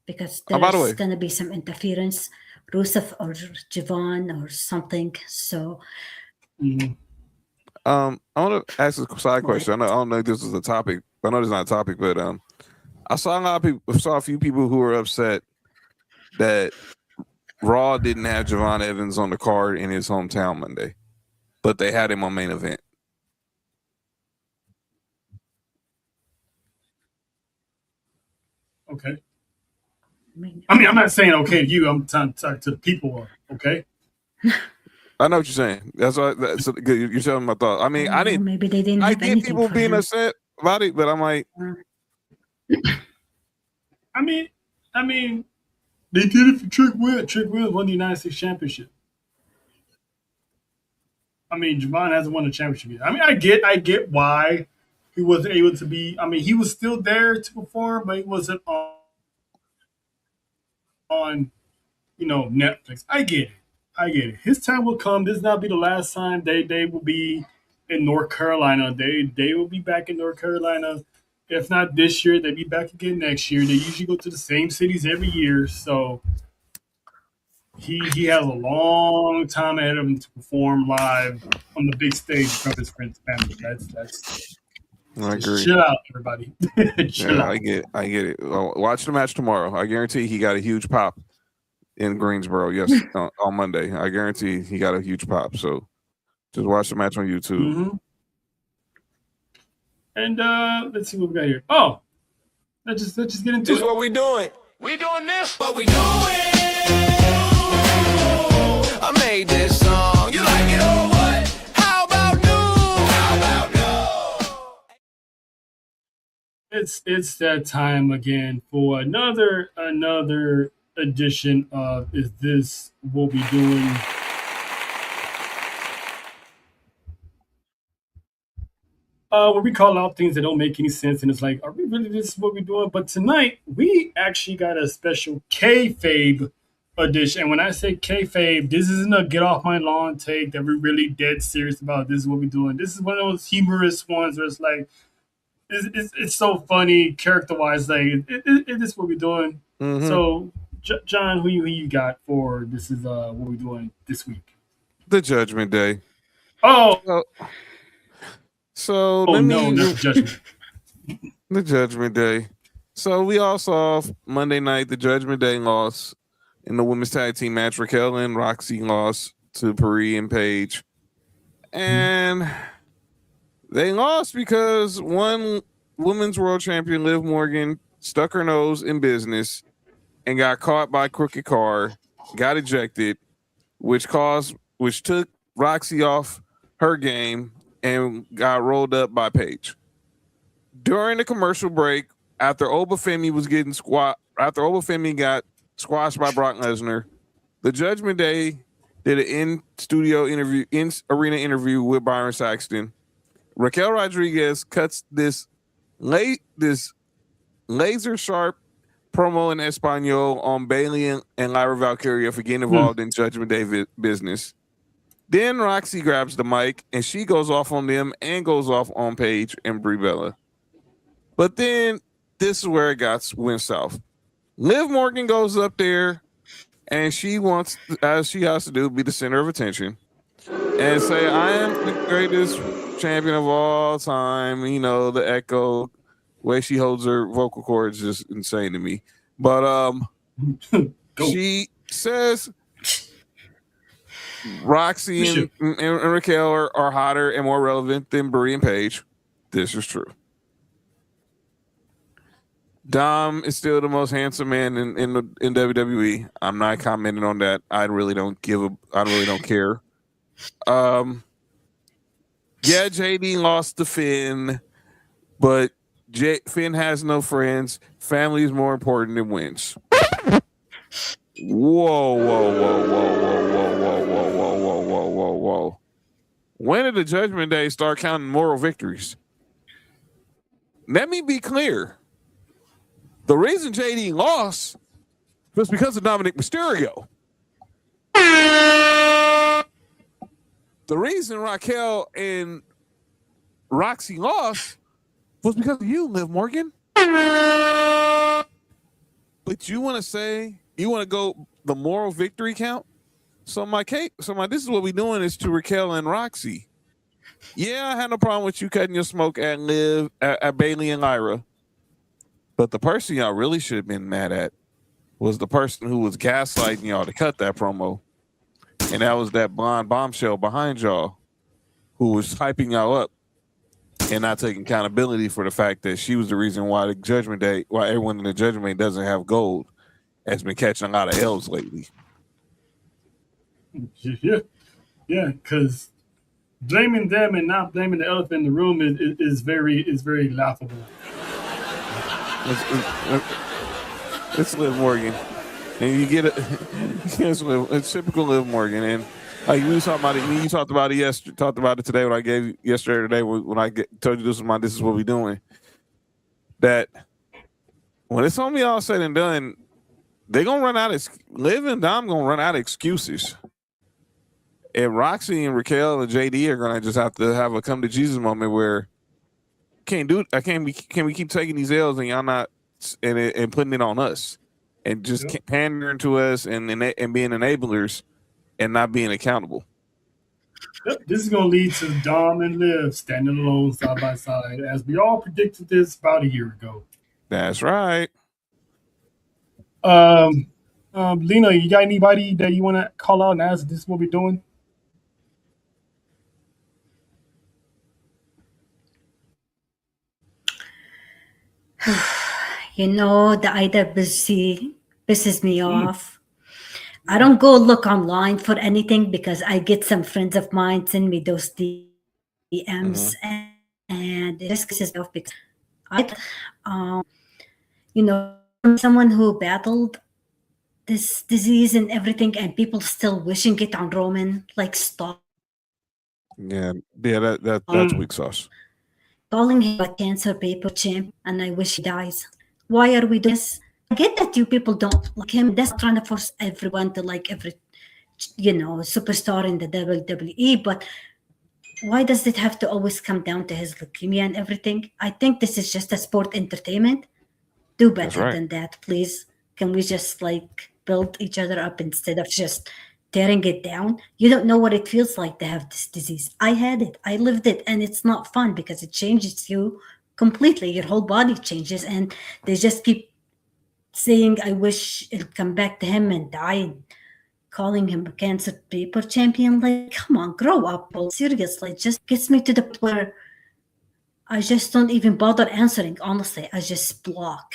because there's going to be some interference, Rusev or Javon or something. So... I want to ask a side question. I don't know if this is a topic. I know it's not a topic, but I saw a few people who were upset that Raw didn't have Javon Evans on the card in his hometown Monday, but they had him on main event. Okay. I mean, I'm not saying okay to you. I'm talking to the people. Okay. I know what you're saying. That's why you're telling my thought. I mean, I didn't. Maybe they didn't. I get people being upset about it, but I'm like, I mean, they did it for Trick Williams. Trick Williams won the United States Championship. I mean, Javon hasn't won a championship yet. I mean, I get why he wasn't able to be. I mean, he was still there to perform, but he wasn't on Netflix. I get it. His time will come. This will not be the last time they will be in North Carolina. They will be back in North Carolina. If not this year, they'll be back again next year. They usually go to the same cities every year. So he has a long time ahead of him to perform live on the big stage in front of his friends and family. That's I agree. Chill out, everybody. Chill out. I get it. Watch the match tomorrow. I guarantee he got a huge pop in Greensboro, on Monday. I guarantee he got a huge pop. So just watch the match on YouTube. And let's see what we got here. Oh, let's just get into it. This is what we doing. We doing this. What we doing? I made this song. You like it or what? How about no? It's that time again for another edition of Is This What We Doing? Where we call out things that don't make any sense, and it's like, are we really this is what we're doing? But tonight we actually got a special kayfabe edition. And when I say kayfabe, this isn't a get off my lawn take that we're really dead serious about. This is what we're doing. This is one of those humorous ones where it's like, it's so funny character wise. Like, it is what we're doing. So, John, who you got for this is what we're doing this week? The Judgment Day. Oh. So not the Judgment. The Judgment Day. So we all saw Monday night the Judgment Day loss in the women's tag team match. Raquel and Roxy lost to Paris and Paige. And they lost because one women's world champion, Liv Morgan, stuck her nose in business and got caught by a crooked car, got ejected, which took Roxy off her game and got rolled up by Paige. During the commercial break, after Obafemi got squashed by Brock Lesnar. The Judgment Day did an in-arena interview with Byron Saxton. Raquel Rodriguez cuts this laser sharp promo in Espanol on Bayley and Lyra Valkyria for getting involved in Judgment Day business. Then Roxy grabs the mic and she goes off on them and goes off on Paige and Brie Bella. But then this is where it went south. Liv Morgan goes up there and she wants, as she has to do, be the center of attention and say, I am the greatest champion of all time. You know, the echo, way she holds her vocal cords is insane to me. But she says Roxy and Raquel are hotter and more relevant than Brie and Paige. This is true. Dom is still the most handsome man in WWE. I'm not commenting on that. I really don't care. Yeah, JD lost to Finn, but Finn has no friends. Family is more important than wins. Whoa. When did the Judgment Day start counting moral victories? Let me be clear. The reason JD lost was because of Dominic Mysterio. The reason Raquel and Roxy lost was because of you, Liv Morgan. But you want to go the moral victory count? So this is what we're doing is to Raquel and Roxy. Yeah, I had no problem with you cutting your smoke at Liv, at Bayley and Lyra. But the person y'all really should have been mad at was the person who was gaslighting y'all to cut that promo. And that was that blonde bombshell behind y'all who was hyping y'all up and not taking accountability for the fact that she was the reason why why everyone in the Judgment Day doesn't have gold, has been catching a lot of L's lately. Yeah, because blaming them and not blaming the elephant in the room is very laughable. It's Liv Morgan, and you get it. It's typical Liv Morgan, and like you talked about it yesterday. Talked about it today when I gave you yesterday when I told you this is what we're doing. That when it's on me all said and done, they're gonna run out of Liv and Dom gonna run out of excuses. And Roxy and Raquel and JD are gonna just have to have a come to Jesus moment where can we keep taking these L's and y'all not and putting it on us and just pandering to us and being enablers and not being accountable. Yep, this is going to lead to Dom and Liv standing alone side by side, as we all predicted this about a year ago. That's right. Lena, you got anybody that you want to call out and ask this is what we're doing? You know, the IWC pisses me off. I don't go look online for anything because I get some friends of mine send me those DMs and it just pisses me off because someone who battled this disease and everything and people still wishing it on Roman, like stop. Yeah, that's weak sauce. Calling him a cancer paper champ and I wish he dies. Why are we doing this? I get that you people don't like him. That's trying to force everyone to like every, superstar in the WWE. But why does it have to always come down to his leukemia and everything? I think this is just a sport entertainment. Do better than that, please. Can we just build each other up instead of just tearing it down? You don't know what it feels like to have this disease. I had it. I lived it. And it's not fun because it changes you completely. Your whole body changes. And they just keep saying, I wish it'll come back to him and die. Calling him a cancer paper champion. Come on, grow up. Seriously, it just gets me to the point where I just don't even bother answering. Honestly, I just block.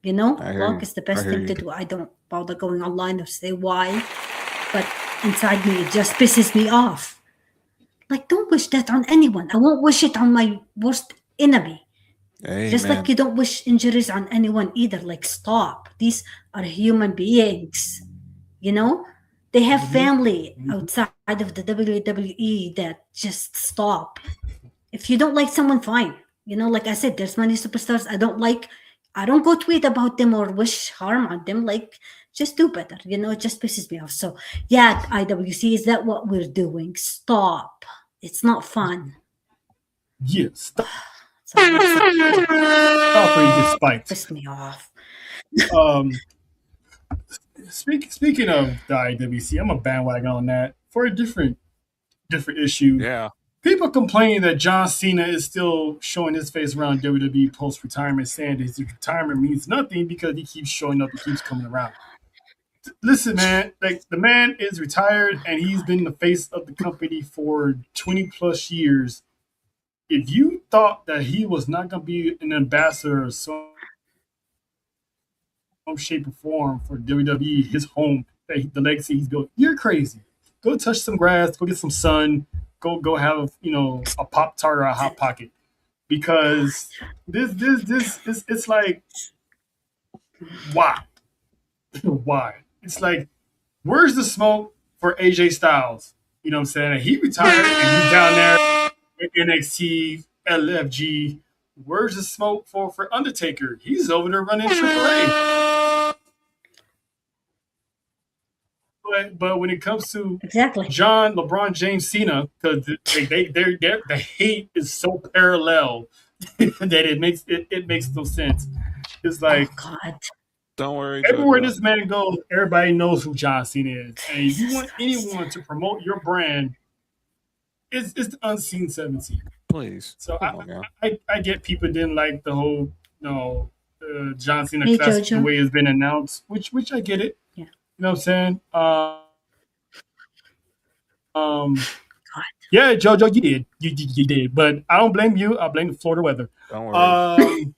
Block is the best thing to do. I don't bother going online or say why. But inside me, it just pisses me off. Don't wish that on anyone. I won't wish it on my worst enemy. Just like Amen. you don't wish injuries on anyone either. Like, stop. These are human beings. You know, they have family outside of the WWE. That just stop. If you don't like someone, fine. You know, like I said, there's many superstars I don't like. I don't go tweet about them or wish harm on them. Like, just do better. You know, it just pisses me off. So, yeah, IWC, is that what we're doing? Stop. It's not fun. Yes, stop So that's or you get spiked. pissed me off. Speaking of the IWC, I'm a bandwagon on that for a different issue. Yeah. People complain that John Cena is still showing his face around WWE post retirement, saying that his retirement means nothing because he keeps showing up, he keeps coming around. Listen, man, like the man is retired and he's been the face of the company for 20 plus years. If you thought that he was not going to be an ambassador of some shape or form for WWE, his home, the legacy he's built, you're crazy. Go touch some grass, go get some sun, go have a Pop-Tart or a Hot Pocket, because this it's like, why? Why? It's like, where's the smoke for AJ Styles? You know what I'm saying? He retired and he's down there in NXT, LFG. Where's the smoke for Undertaker? He's over there running AAA. But when it comes to Exactly. John LeBron James Cena, because the hate is so parallel that it makes no sense. It's like, Oh, God. Don't worry. everywhere JoJo. this man goes, everybody knows who John Cena is. And if you want anyone to promote your brand, it's the unseen 17. Please. So Come on, now. I get people didn't like the whole John Cena Hey, Classic the Jojo. way it's been announced, which I get it. Yeah. You know what I'm saying? God. Yeah, Jojo, you did, but I don't blame you. I blame the Florida weather. Don't worry. Um,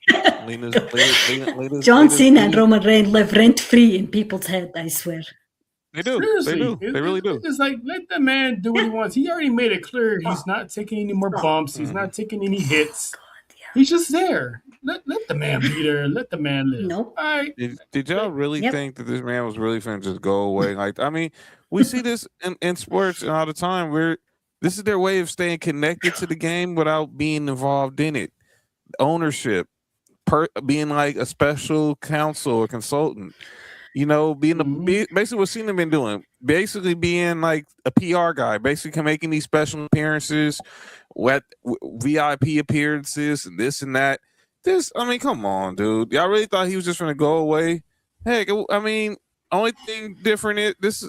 John Cena and Roman Reigns live rent free in people's head, I swear. They do. seriously, They do. They really do. It's like, let the man do what he wants. He already made it clear he's not taking any more bumps. He's not taking any hits. He's just there. Let the man be there. Let the man live. Nope. All right. Did y'all really Yep. think that this man was really finna just go away? Like, I mean, we see this in sports all the time where this is their way of staying connected to the game without being involved in it. Ownership, being like a special counsel or consultant, being basically what Cena been doing, basically being like a PR guy, basically making these special appearances, VIP appearances, and this and that. Come on, dude. Y'all really thought he was just gonna go away? Heck, I mean, only thing different is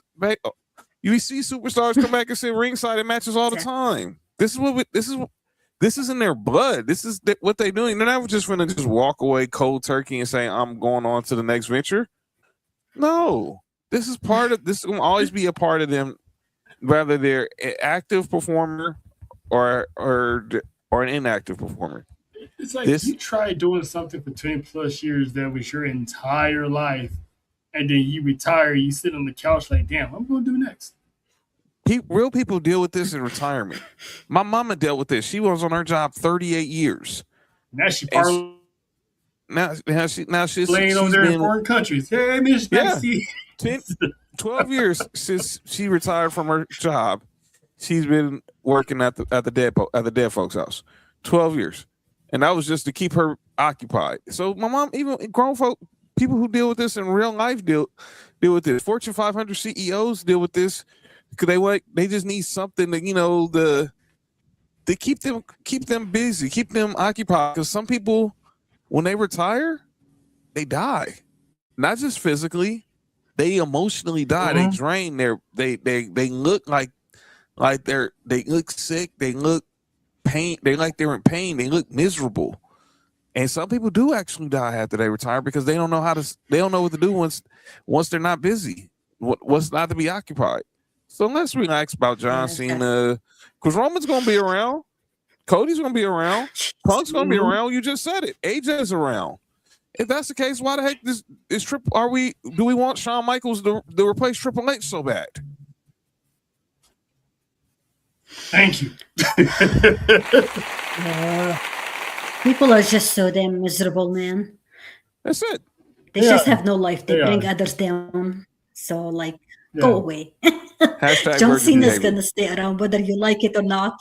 you see superstars come back and sit ringside in matches all the time. This is in their blood. This is what they're doing. They're not just gonna just walk away cold turkey and say, I'm going on to the next venture. No, this is will always be a part of them, whether they're an active performer or an inactive performer. It's like you try doing something for 20 plus years that was your entire life, and then you retire, you sit on the couch like, damn, I'm going to do next. Real people deal with this in retirement. My mama dealt with this. She was on her job 38 years. Now she she's laying over there in foreign countries. Hey, Miss Maxie. 12 years since she retired from her job. She's been working at the dead folks' house. 12 years. And that was just to keep her occupied. So my mom, even grown folk, people who deal with this in real life deal with this. Fortune 500 CEOs deal with this because they just need something to to keep them busy, keep them occupied. Because some people, when they retire, they die, not just physically, they emotionally die. They drain. They look like they look sick. They look pain. They're in pain. They look miserable. And some people do actually die after they retire because they don't know what to do once they're not busy. What's not to be occupied. So let's relax about John Cena, because Roman's gonna be around, Cody's gonna be around, Punk's gonna be around. You just said it. AJ's around. If that's the case, why the heck do we want Shawn Michaels to replace Triple H so bad? Thank you. People are just so damn miserable, man. That's it. They just have no life. They They bring are. others down. So, like, Yeah. go away. Hashtag John Virgin Cena's behavior. gonna stay around whether you like it or not.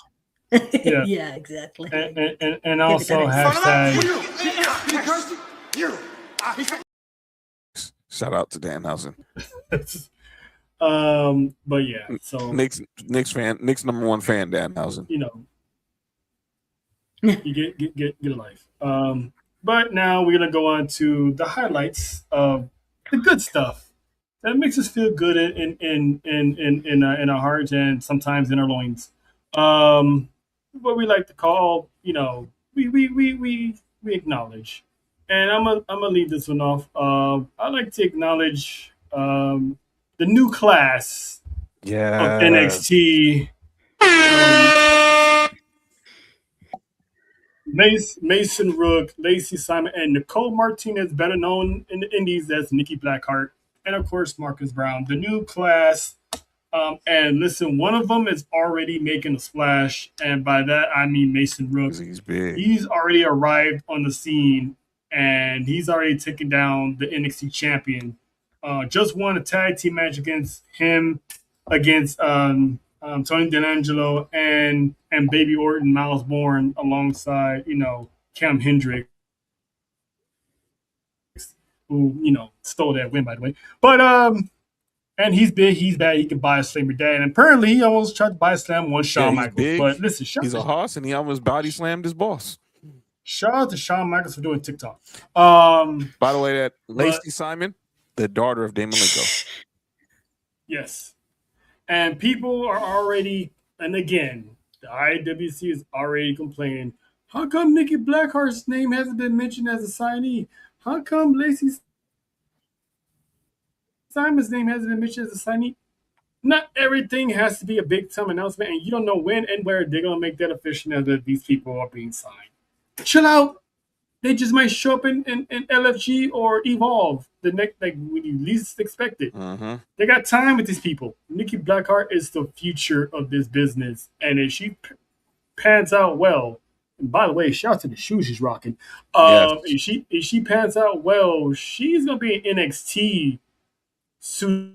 Yeah. Yeah, exactly. And also Give it a hashtag. Shout out to Danhausen. But yeah, so Nick's number one fan, Danhausen. you know, you get a life. But now we're gonna go on to the highlights of the good stuff that makes us feel good in our hearts and sometimes in our loins. What we like to call, we acknowledge. And I'm gonna leave this one off. I like to acknowledge the new class of Yeah. NXT. Mason Rook, Lacey Simon, and Nicole Martinez, better known in the Indies as Nikki Blackheart, and of course Marcus Brown. The new class. And listen, one of them is already making a splash, and by that I mean Mason Rook. He's big. He's already arrived on the scene, and he's already taken down the NXT champion. Just won a tag team match against Tony D'Angelo and Baby Orton, Miles Bourne, alongside Cam Hendricks, who stole that win, by the way. But and he's big, he's bad, he can buy a slam your dad. And apparently he almost tried to buy a slam one Shawn he's Michaels. big. But listen, He's a hoss, and he almost body slammed his boss. shout out to Shawn Michaels for doing TikTok. By the way, that Lacey Simon, the daughter of Damon Linko. Yes. And people are already, and again, the IWC is already complaining. How come Nikki Blackheart's name hasn't been mentioned as a signee? How come Lacey Simon's name hasn't been mentioned as a signee? Not everything has to be a big time announcement, and you don't know when and where they're going to make that official now that these people are being signed. Chill out. They just might show up in LFG or Evolve the next, like when you least expect it. Mm-hmm. They got time with these people. Nikki Blackheart is the future of this business, and if she pans out well, and by the way, shout out to the shoes she's rocking. Yes. If she pans out well, she's gonna be in NXT sooner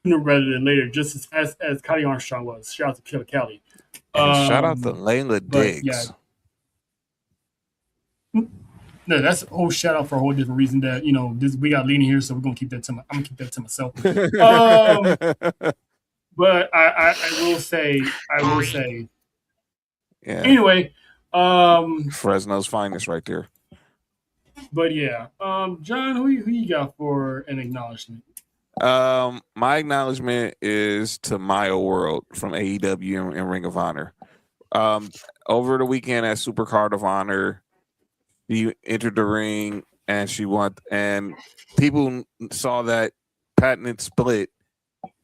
rather than later, just as Kylie Armstrong was. Shout out to Killer Kelly. And shout out to Layla Diggs. Yeah. No, that's a whole shout out for a whole different reason that we got Lena here, so we're gonna keep that to I'm gonna keep that to myself. But I will say. Yeah. Anyway, Fresno's finest right there. but yeah, John, who you got for an acknowledgement? My acknowledgement is to Maya World from AEW and Ring of Honor. Over the weekend at Super Card of Honor, she entered the ring and she won, and people saw that patented split,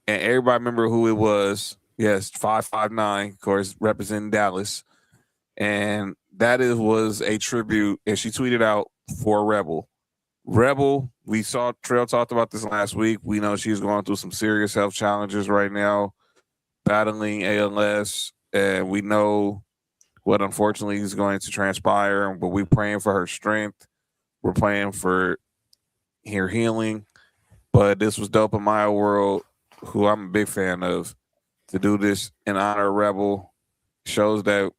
and everybody remember who it was. Yes, 559, of course, representing Dallas, and was a tribute. And she tweeted out for Rebel. We saw Trail talked about this last week. We know she's going through some serious health challenges right now, battling ALS, and we know what unfortunately is going to transpire, but we're praying for her strength. We're praying for her healing. But this was dope in Maya World, who I'm a big fan of, to do this in honor of Rebel. Shows that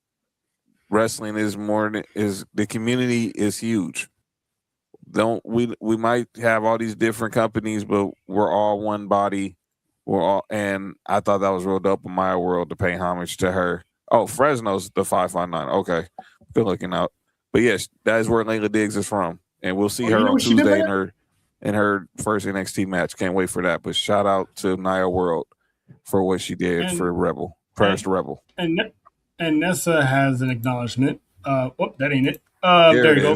wrestling is the community is huge. We might have all these different companies, but we're all one body. And I thought that was real dope in Maya World to pay homage to her. Oh, Fresno's the 559. Okay, good looking out. But yes, that is where Layla Diggs is from, and we'll see her on Tuesday in her first NXT match. Can't wait for that. But shout out to Nia World for what she did for Rebel, first Rebel. And Nessa has an acknowledgement. That ain't it. There you go.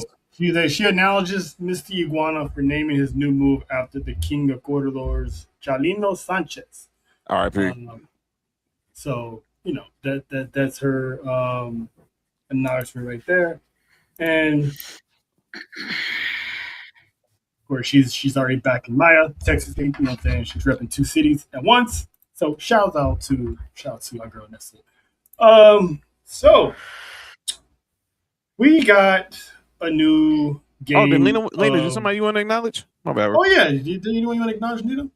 She acknowledges Mr. Iguana for naming his new move after the King of Corridors, Chalino Sanchez. R.I.P. So that's her acknowledgement right there, and of course she's already back in Maya, Texas. You know what I'm saying? She's repping two cities at once. So shout out to my girl Nessa. So we got a new game. Oh, then Lena, is there somebody you want to acknowledge? My bad. Oh yeah, do you want to acknowledge Nita?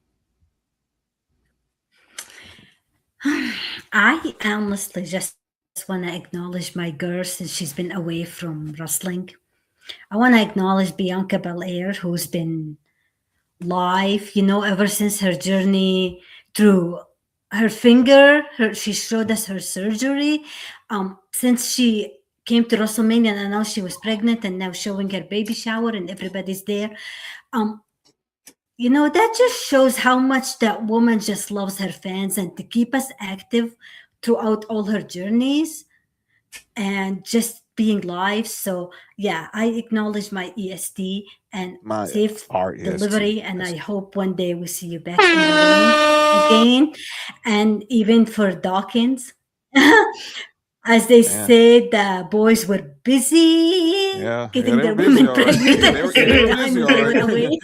I honestly just want to acknowledge my girl since she's been away from wrestling. I want to acknowledge Bianca Belair, who's been live, ever since her journey through her finger. She showed us her surgery. Since she came to WrestleMania and announced she was pregnant, and now showing her baby shower and everybody's there. That just shows how much that woman just loves her fans and to keep us active throughout all her journeys and just being live. So yeah, I acknowledge my EST and My safe REST. delivery, and I hope one day we see you back in the ring again. And even for Dawkins, as they say, the boys were busy getting they their were busy, women all right. pregnant Yeah, at they the were same busy, time all they right. were away.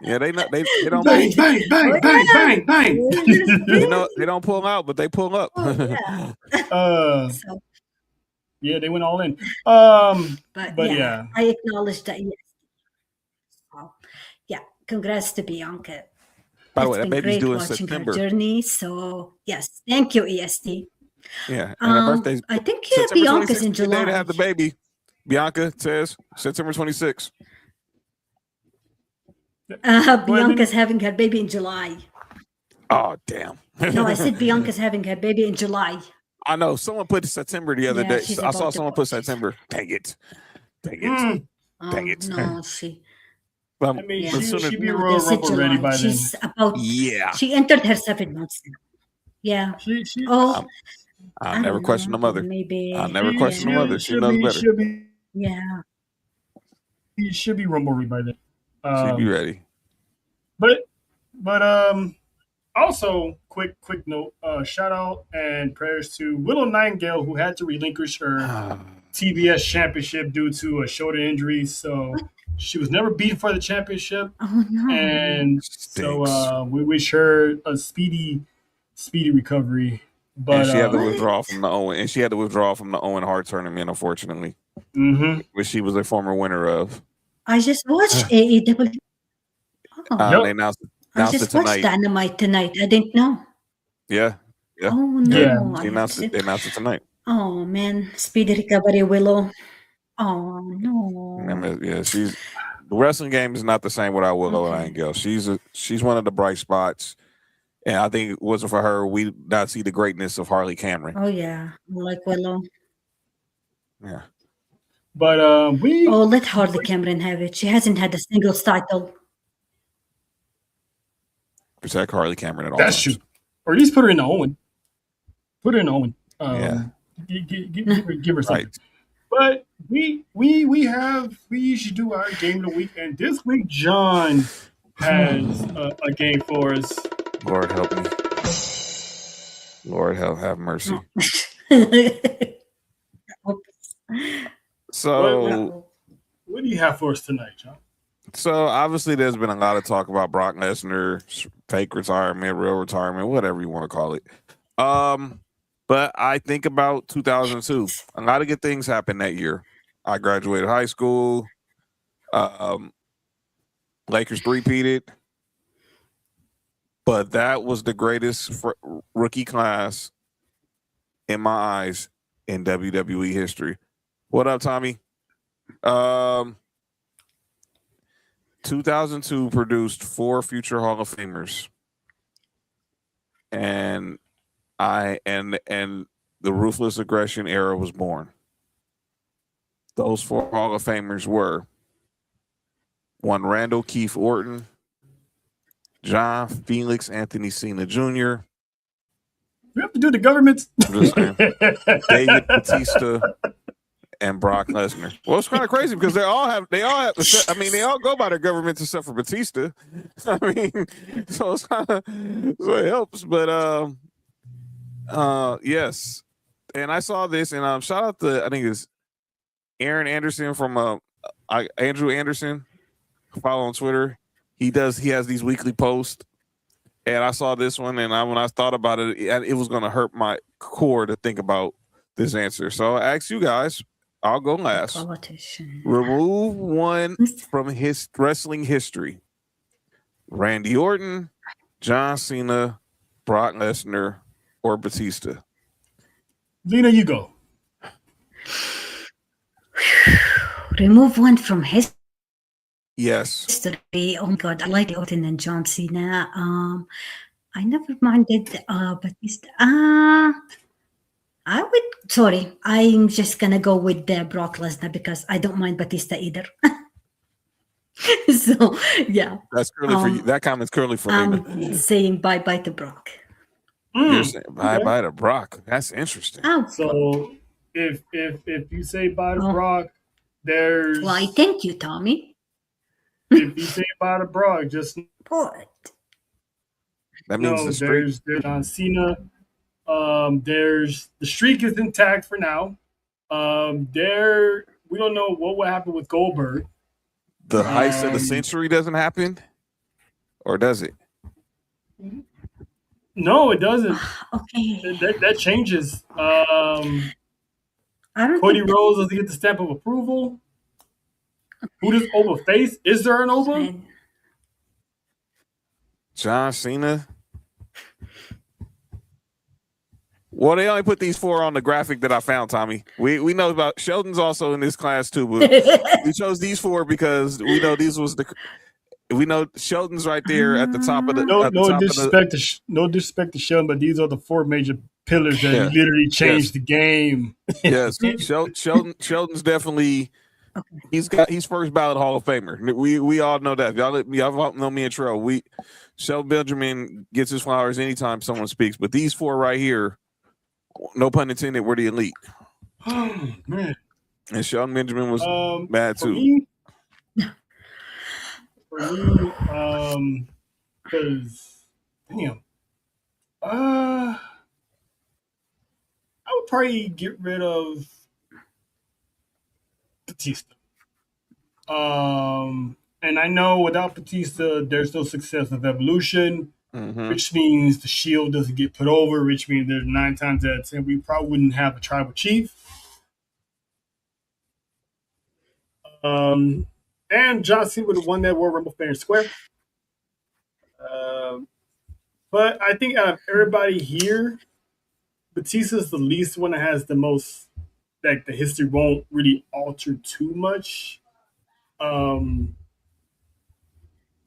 Yeah, they don't Bang, bang, bang, bang, bang, bang. they don't pull out, but they pull up. Yeah. So, Yeah, they went all in. but But yeah, yeah. I acknowledge that. Yes. So, yeah, congrats to Bianca. By the It's way, that been baby's great due in watching her September. journey. So yes, thank you, EST. Yeah, and her birthday's I think September Bianca's 26th, in the day to July. have the baby. Bianca says September 26th. Bianca's having her baby in July. Oh, damn. No, I said Bianca's having her baby in July. I know. Someone put September the other Yeah, day. she's I saw about to someone put- put September. Dang it. Dang it. Dang it. No, she. Well, I mean, Yeah. she'd be No, Royal they said Rumble ready July. by then. She's about. yeah. She entered her 7 months now. Yeah. She Oh, I'll I never don't question know, the mother. Maybe. I'll never question the mother. She knows better. Yeah. Should be Rumble ready by then. She'd be ready. But also quick note, shout out and prayers to Willow Nightingale, who had to relinquish her TBS championship due to a shoulder injury. So she was never beaten for the championship. Oh no. And so we wish her a speedy recovery. But And she had to withdraw from the Owen Hart tournament, unfortunately, which she was a former winner of. I just watched AEW. They announced I it just watched tonight. Dynamite tonight. I didn't know. Yeah. Oh no. They announced it tonight. Oh man, speedy recovery, Willow. Oh no. The wrestling game is not the same without Willow Nightingale. She's one of the bright spots. And I think it wasn't for her, we'd not see the greatness of Harley Cameron. Oh yeah, I like Willow. Yeah. But let Harley Cameron have it. She hasn't had a singles title. Protect Harley Cameron at all that's times. true. Or at least put her in the Owen. Put her in the Owen. Yeah. Give her something. Right. But we usually do our game of the week, and this week John has a game for us. Lord help me. Lord have mercy. So what do you have for us tonight, John? So obviously there's been a lot of talk about Brock Lesnar, fake retirement, real retirement, whatever you want to call it. But I think about 2002. A lot of good things happened that year. I graduated high school. Lakers three-peated. But that was the greatest rookie class in my eyes in WWE history. What up, Tommy? 2002 produced 4 future Hall of Famers. And the Ruthless Aggression era was born. Those 4 Hall of Famers were 1 Randall Keith Orton, John Felix Anthony Cena Jr. We have to do the government's. I'm just saying. David Batista and Brock Lesnar. Well, it's kind of crazy because they all have. I mean, they all go by their governments except for Batista. I mean, so it's kind of so it helps. But yes, and I saw this, and shout out to I think it's Aaron Anderson from Andrew Anderson. Follow on Twitter. He has these weekly posts, and I saw this one, and when I thought about it, it was going to hurt my core to think about this answer. So I asked you guys, I'll go last. Politician. Remove one from his wrestling history. Randy Orton, John Cena, Brock Lesnar, or Batista. Lena, you go. Remove one from history. Yes. Oh my God, I like Orton and John Cena. I never minded Batista. I would. Sorry, I'm just gonna go with Brock Lesnar because I don't mind Batista either. So yeah, That's curly for you. That comment's curly for me. I'm saying bye bye to Brock. You're saying bye bye to Brock. That's interesting. Oh, So if you say bye to Oh. Brock, there's why? Thank you, Tommy. if you say bye to Brock, just What? That means no. the streak. There's John Cena. There's the streak is intact for now. There we don't know what will happen with Goldberg. The heist of the century doesn't happen, or does it? No, it doesn't. Okay. That changes. I don't Cody think Rhodes doesn't get the stamp of approval. Who does Oba face? Is there an Oba? that- John Cena. Well, they only put these four on the graphic that I found, Tommy. We know about Sheldon's also in this class too, but we chose these four because we know these was the. We know Sheldon's right there at the top of the. No, at the no top disrespect to no disrespect to Sheldon, but these are the four major pillars that Yeah. literally changed Yes. the game. Yes, Sheldon's definitely. He's first ballot Hall of Famer. We all know that. Y'all know me and Trell. Sheldon Benjamin gets his flowers anytime someone speaks, but these four right here, no pun intended, were the elite. Oh man, And Sheldon Benjamin was bad for too. me, because damn, I would probably get rid of Batista. And I know without Batista, there's no success of Evolution, which means the Shield doesn't get put over, which means there's 9 times out of 10 we probably wouldn't have a tribal chief. And John Cena would have won that Royal Rumble fair and square. But I think out of everybody here, Batista's the least one that has the most, like the history won't really alter too much.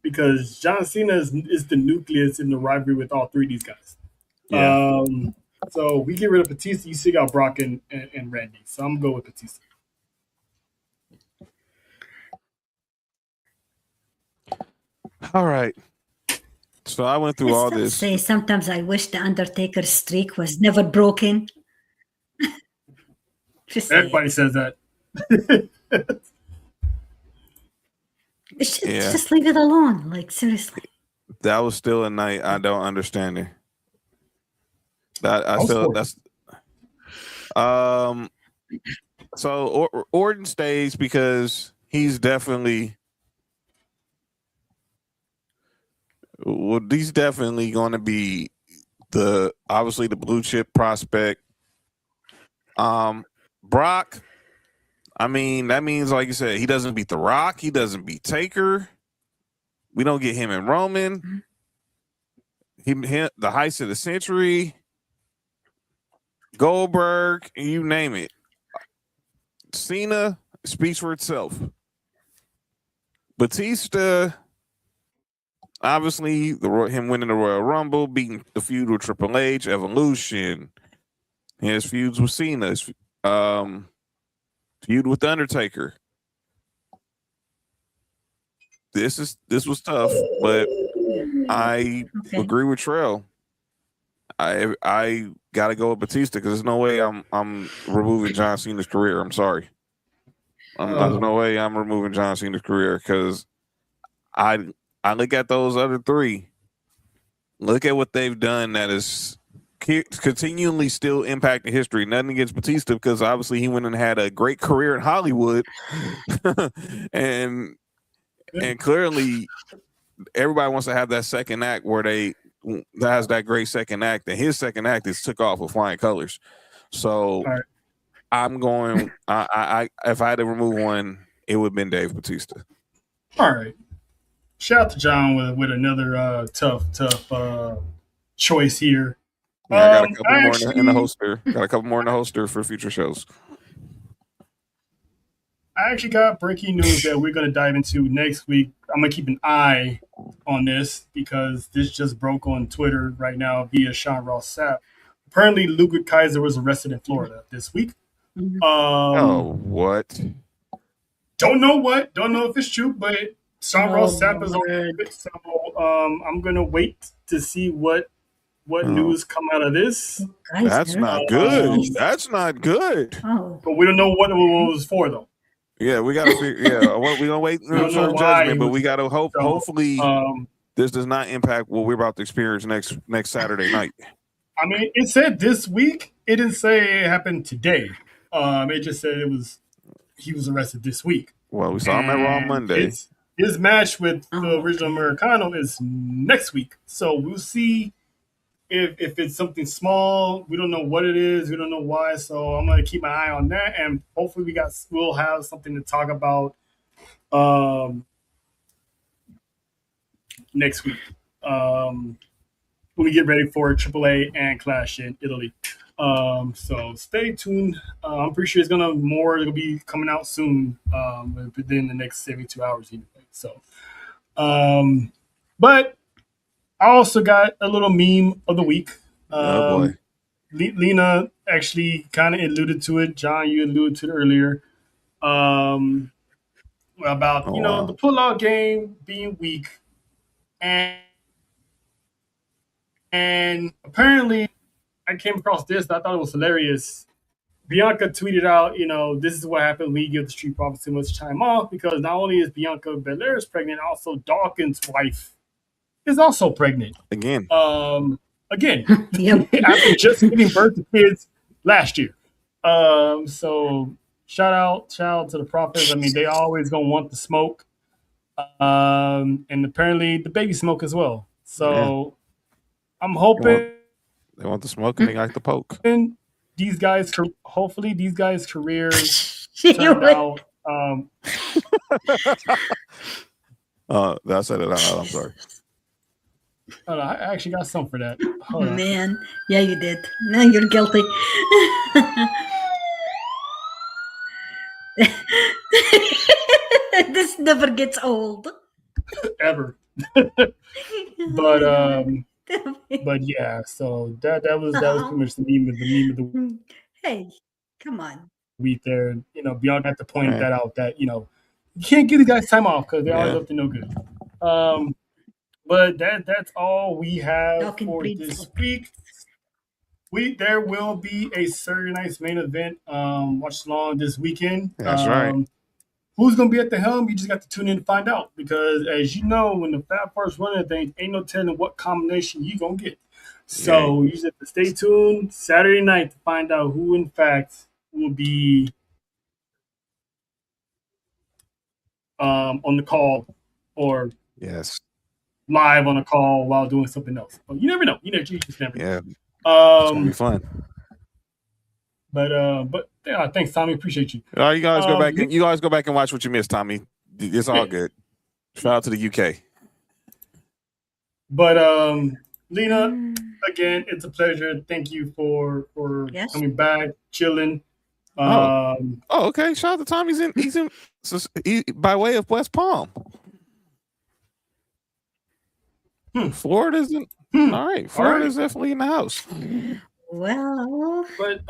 Because John Cena is the nucleus in the rivalry with all three of these guys. Yeah. So we get rid of Batista, you still got Brock and Randy. So I'm going to go with Batista. All right. So I went through all Let's not this. say sometimes I wish the Undertaker's streak was never broken. Just say it. Everybody says that. Yeah. Just leave it alone. Like seriously. That was still a night I don't understand it. That I still that's so Orton stays because he's definitely going to be obviously the blue chip prospect. Brock, I mean, that means, like you said, he doesn't beat The Rock, he doesn't beat Taker. We don't get him and Roman. He the heist of the century, Goldberg, you name it. Cena speaks for itself. Batista, obviously, him winning the Royal Rumble, beating the feud with Triple H, Evolution, his feuds with Cena, his feud with The Undertaker. This was tough, but I agree with Trell. I gotta go with Batista because there's no way I'm removing John Cena's career. I'm sorry. There's no way I'm removing John Cena's career because I look at those other three. Look at what they've done that is continually still impacting history. Nothing against Batista because obviously he went and had a great career in Hollywood, and clearly everybody wants to have that second act where that has that great second act, and his second act is took off with flying colors. So I'm going. I if I had to remove one, it would have been Dave Bautista. All right. Shout out to John with another tough choice here. Yeah, I got a couple more actually, in the holster. Got a couple more in the holster for future shows. I actually got breaking news that we're going to dive into next week. I'm going to keep an eye on this because this just broke on Twitter right now via Sean Ross Sapp. Apparently, Ludwig Kaiser was arrested in Florida this week. What? Don't know what. Don't know if it's true, but Sean Ross Sapp is on it. So I'm going to wait to see what news come out of this. That's not good. That's not good. But we don't know what it was for, though. Yeah, we gotta figure. Yeah, we're gonna wait for judgment, but we gotta hope. Hopefully, this does not impact what we're about to experience next Saturday night. I mean, it said this week. It didn't say it happened today. It just said he was arrested this week. Well, we saw him at Raw Monday. His match with the original Americano is next week, so we'll see if it's something small. We don't know what it is. We don't know why. So I'm gonna keep my eye on that, and hopefully we'll have something to talk about next week when we get ready for AAA and Clash in Italy. So stay tuned. I'm pretty sure it'll be coming out soon within the next 72 hours anyway. So, but I also got a little meme of the week. Oh boy. Lena actually kind of alluded to it. John, you alluded to it earlier. About the pull-out game being weak, and apparently I came across this. I thought it was hilarious. Bianca tweeted out, this is what happened when you give the Street Profits too much time off, because not only is Bianca Belair pregnant, also Dawkins' wife is also pregnant. Again. After just giving birth to kids last year. So shout out to the Profits. I mean, they always gonna want the smoke. And apparently the baby smoke as well. So I'm hoping they want the smoke and they like the poke. These guys, hopefully these guys' careers turn out. I said it out loud. I'm sorry. Hold on, I actually got some for that. Hold on. Man, yeah, you did. Now you're guilty. This never gets old. Ever. But yeah, so that was pretty much the meme of the Hey, come on. week there. Bianca had to point that out that you can't give the guys time off because they always up to no good. But that's all we have for this week. There will be a Saturday night's main event watch along this weekend. That's right. Who's going to be at the helm? You just got to tune in to find out. Because as you know, when the Fab First running things, ain't no telling what combination you going to get. So you just have to stay tuned Saturday night to find out who, in fact, will be on the call or live on a call while doing something else. But you never know. You just never know. Yeah. It's going to be fun. But yeah, thanks, Tommy. Appreciate you. You guys go back and watch what you missed, Tommy. It's all good. Shout out to the UK. But Lena, again, it's a pleasure. Thank you for coming back, chilling. Okay. Shout out to Tommy. He's by way of West Palm. Florida's in. All right. Florida's definitely in the house. Well, but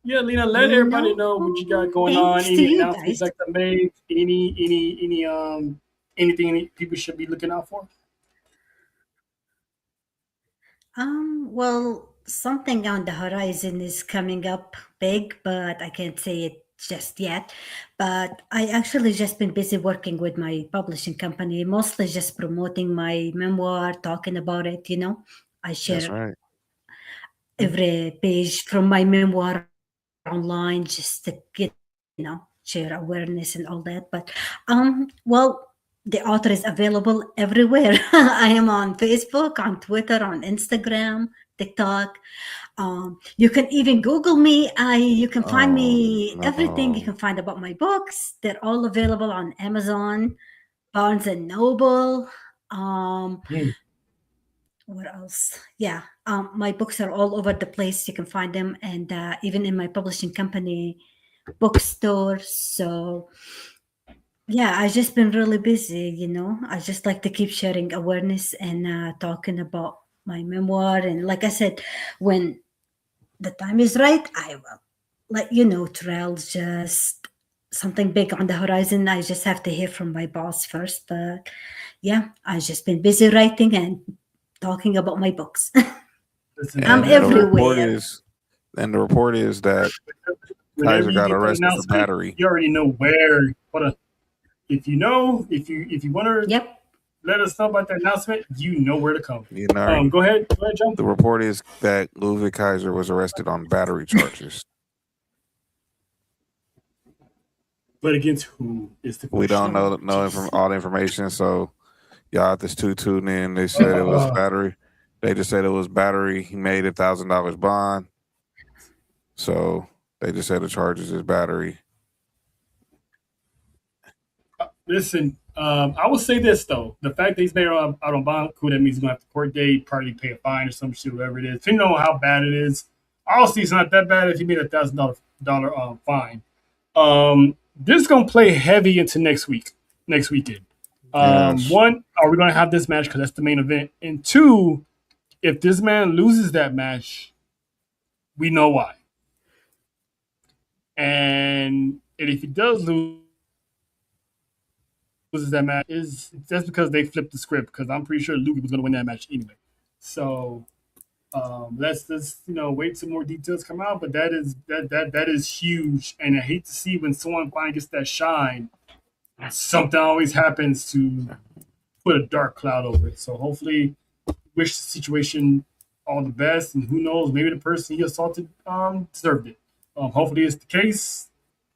yeah, Lena, let everybody know what you got going on. Any announcements like that made? Anything people should be looking out for? Well, something on the horizon is coming up big, but I can't say it just yet. But I actually just been busy working with my publishing company, mostly just promoting my memoir, talking about it. I share every page from my memoir online just to get, share awareness and all that. But well, the author is available everywhere. I am on Facebook, on Twitter, on Instagram, TikTok. You can even Google me. You can find me no. everything you can find about my books. They're all available on Amazon, Barnes and Noble. What else? Yeah, my books are all over the place. You can find them, and even in my publishing company bookstore. So yeah, I just been really busy. I just like to keep sharing awareness and talking about my memoir. And like I said, when the time is right, I will let you know, Terrell. Just something big on the horizon. I just have to hear from my boss first. But yeah, I just been busy writing and talking about my books. Listen, I'm And the report everywhere. is that whenever Kaiser you got get that arrested for announcement, battery. you already know where. If you want to Yep. let us know about that announcement, you know where to come. You know, Go ahead, John. the report is that Ludwig Kaiser was arrested on battery charges. But against who is the question? We don't know all the information, so y'all have to tune in. They said it was battery. They just said it was battery. He made $1,000 bond, so they just said the charges is battery. Listen, I will say this though: the fact that he's made out on bond, cool. That means he's gonna have to court date, probably pay a fine or some shit, whatever it is. Depending on how bad it is, obviously it's not that bad if he made $1,000 fine. This is gonna play heavy into next weekend. Yes. One, are we gonna have this match because that's the main event? And two, if this man loses that match, we know why. And if he does loses that match, is that's because they flipped the script. Because I'm pretty sure Luke was going to win that match anyway. So let's just wait till more details come out. But that is huge, and I hate to see when someone finally gets that shine, something always happens to put a dark cloud over it. So hopefully, wish the situation all the best, and who knows, maybe the person he assaulted deserved it. Hopefully, it's the case.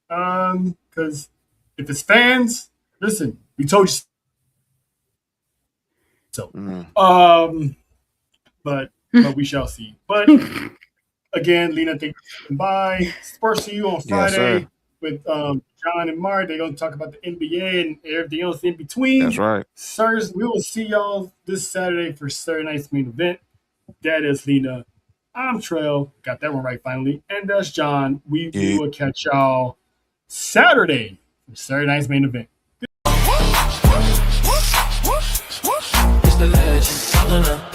Because if it's fans, listen, we told you so. But we shall see. But again, Lena, thank you for coming by. Sports to you on Friday with John and Mark. They're going to talk about the NBA and everything else in between. That's right. Sirs, we will see y'all this Saturday for Saturday night's main event. That is Lena. I'm Trail. Got that one right finally. And that's John. We will catch y'all Saturday for Saturday night's main event. It's the legend.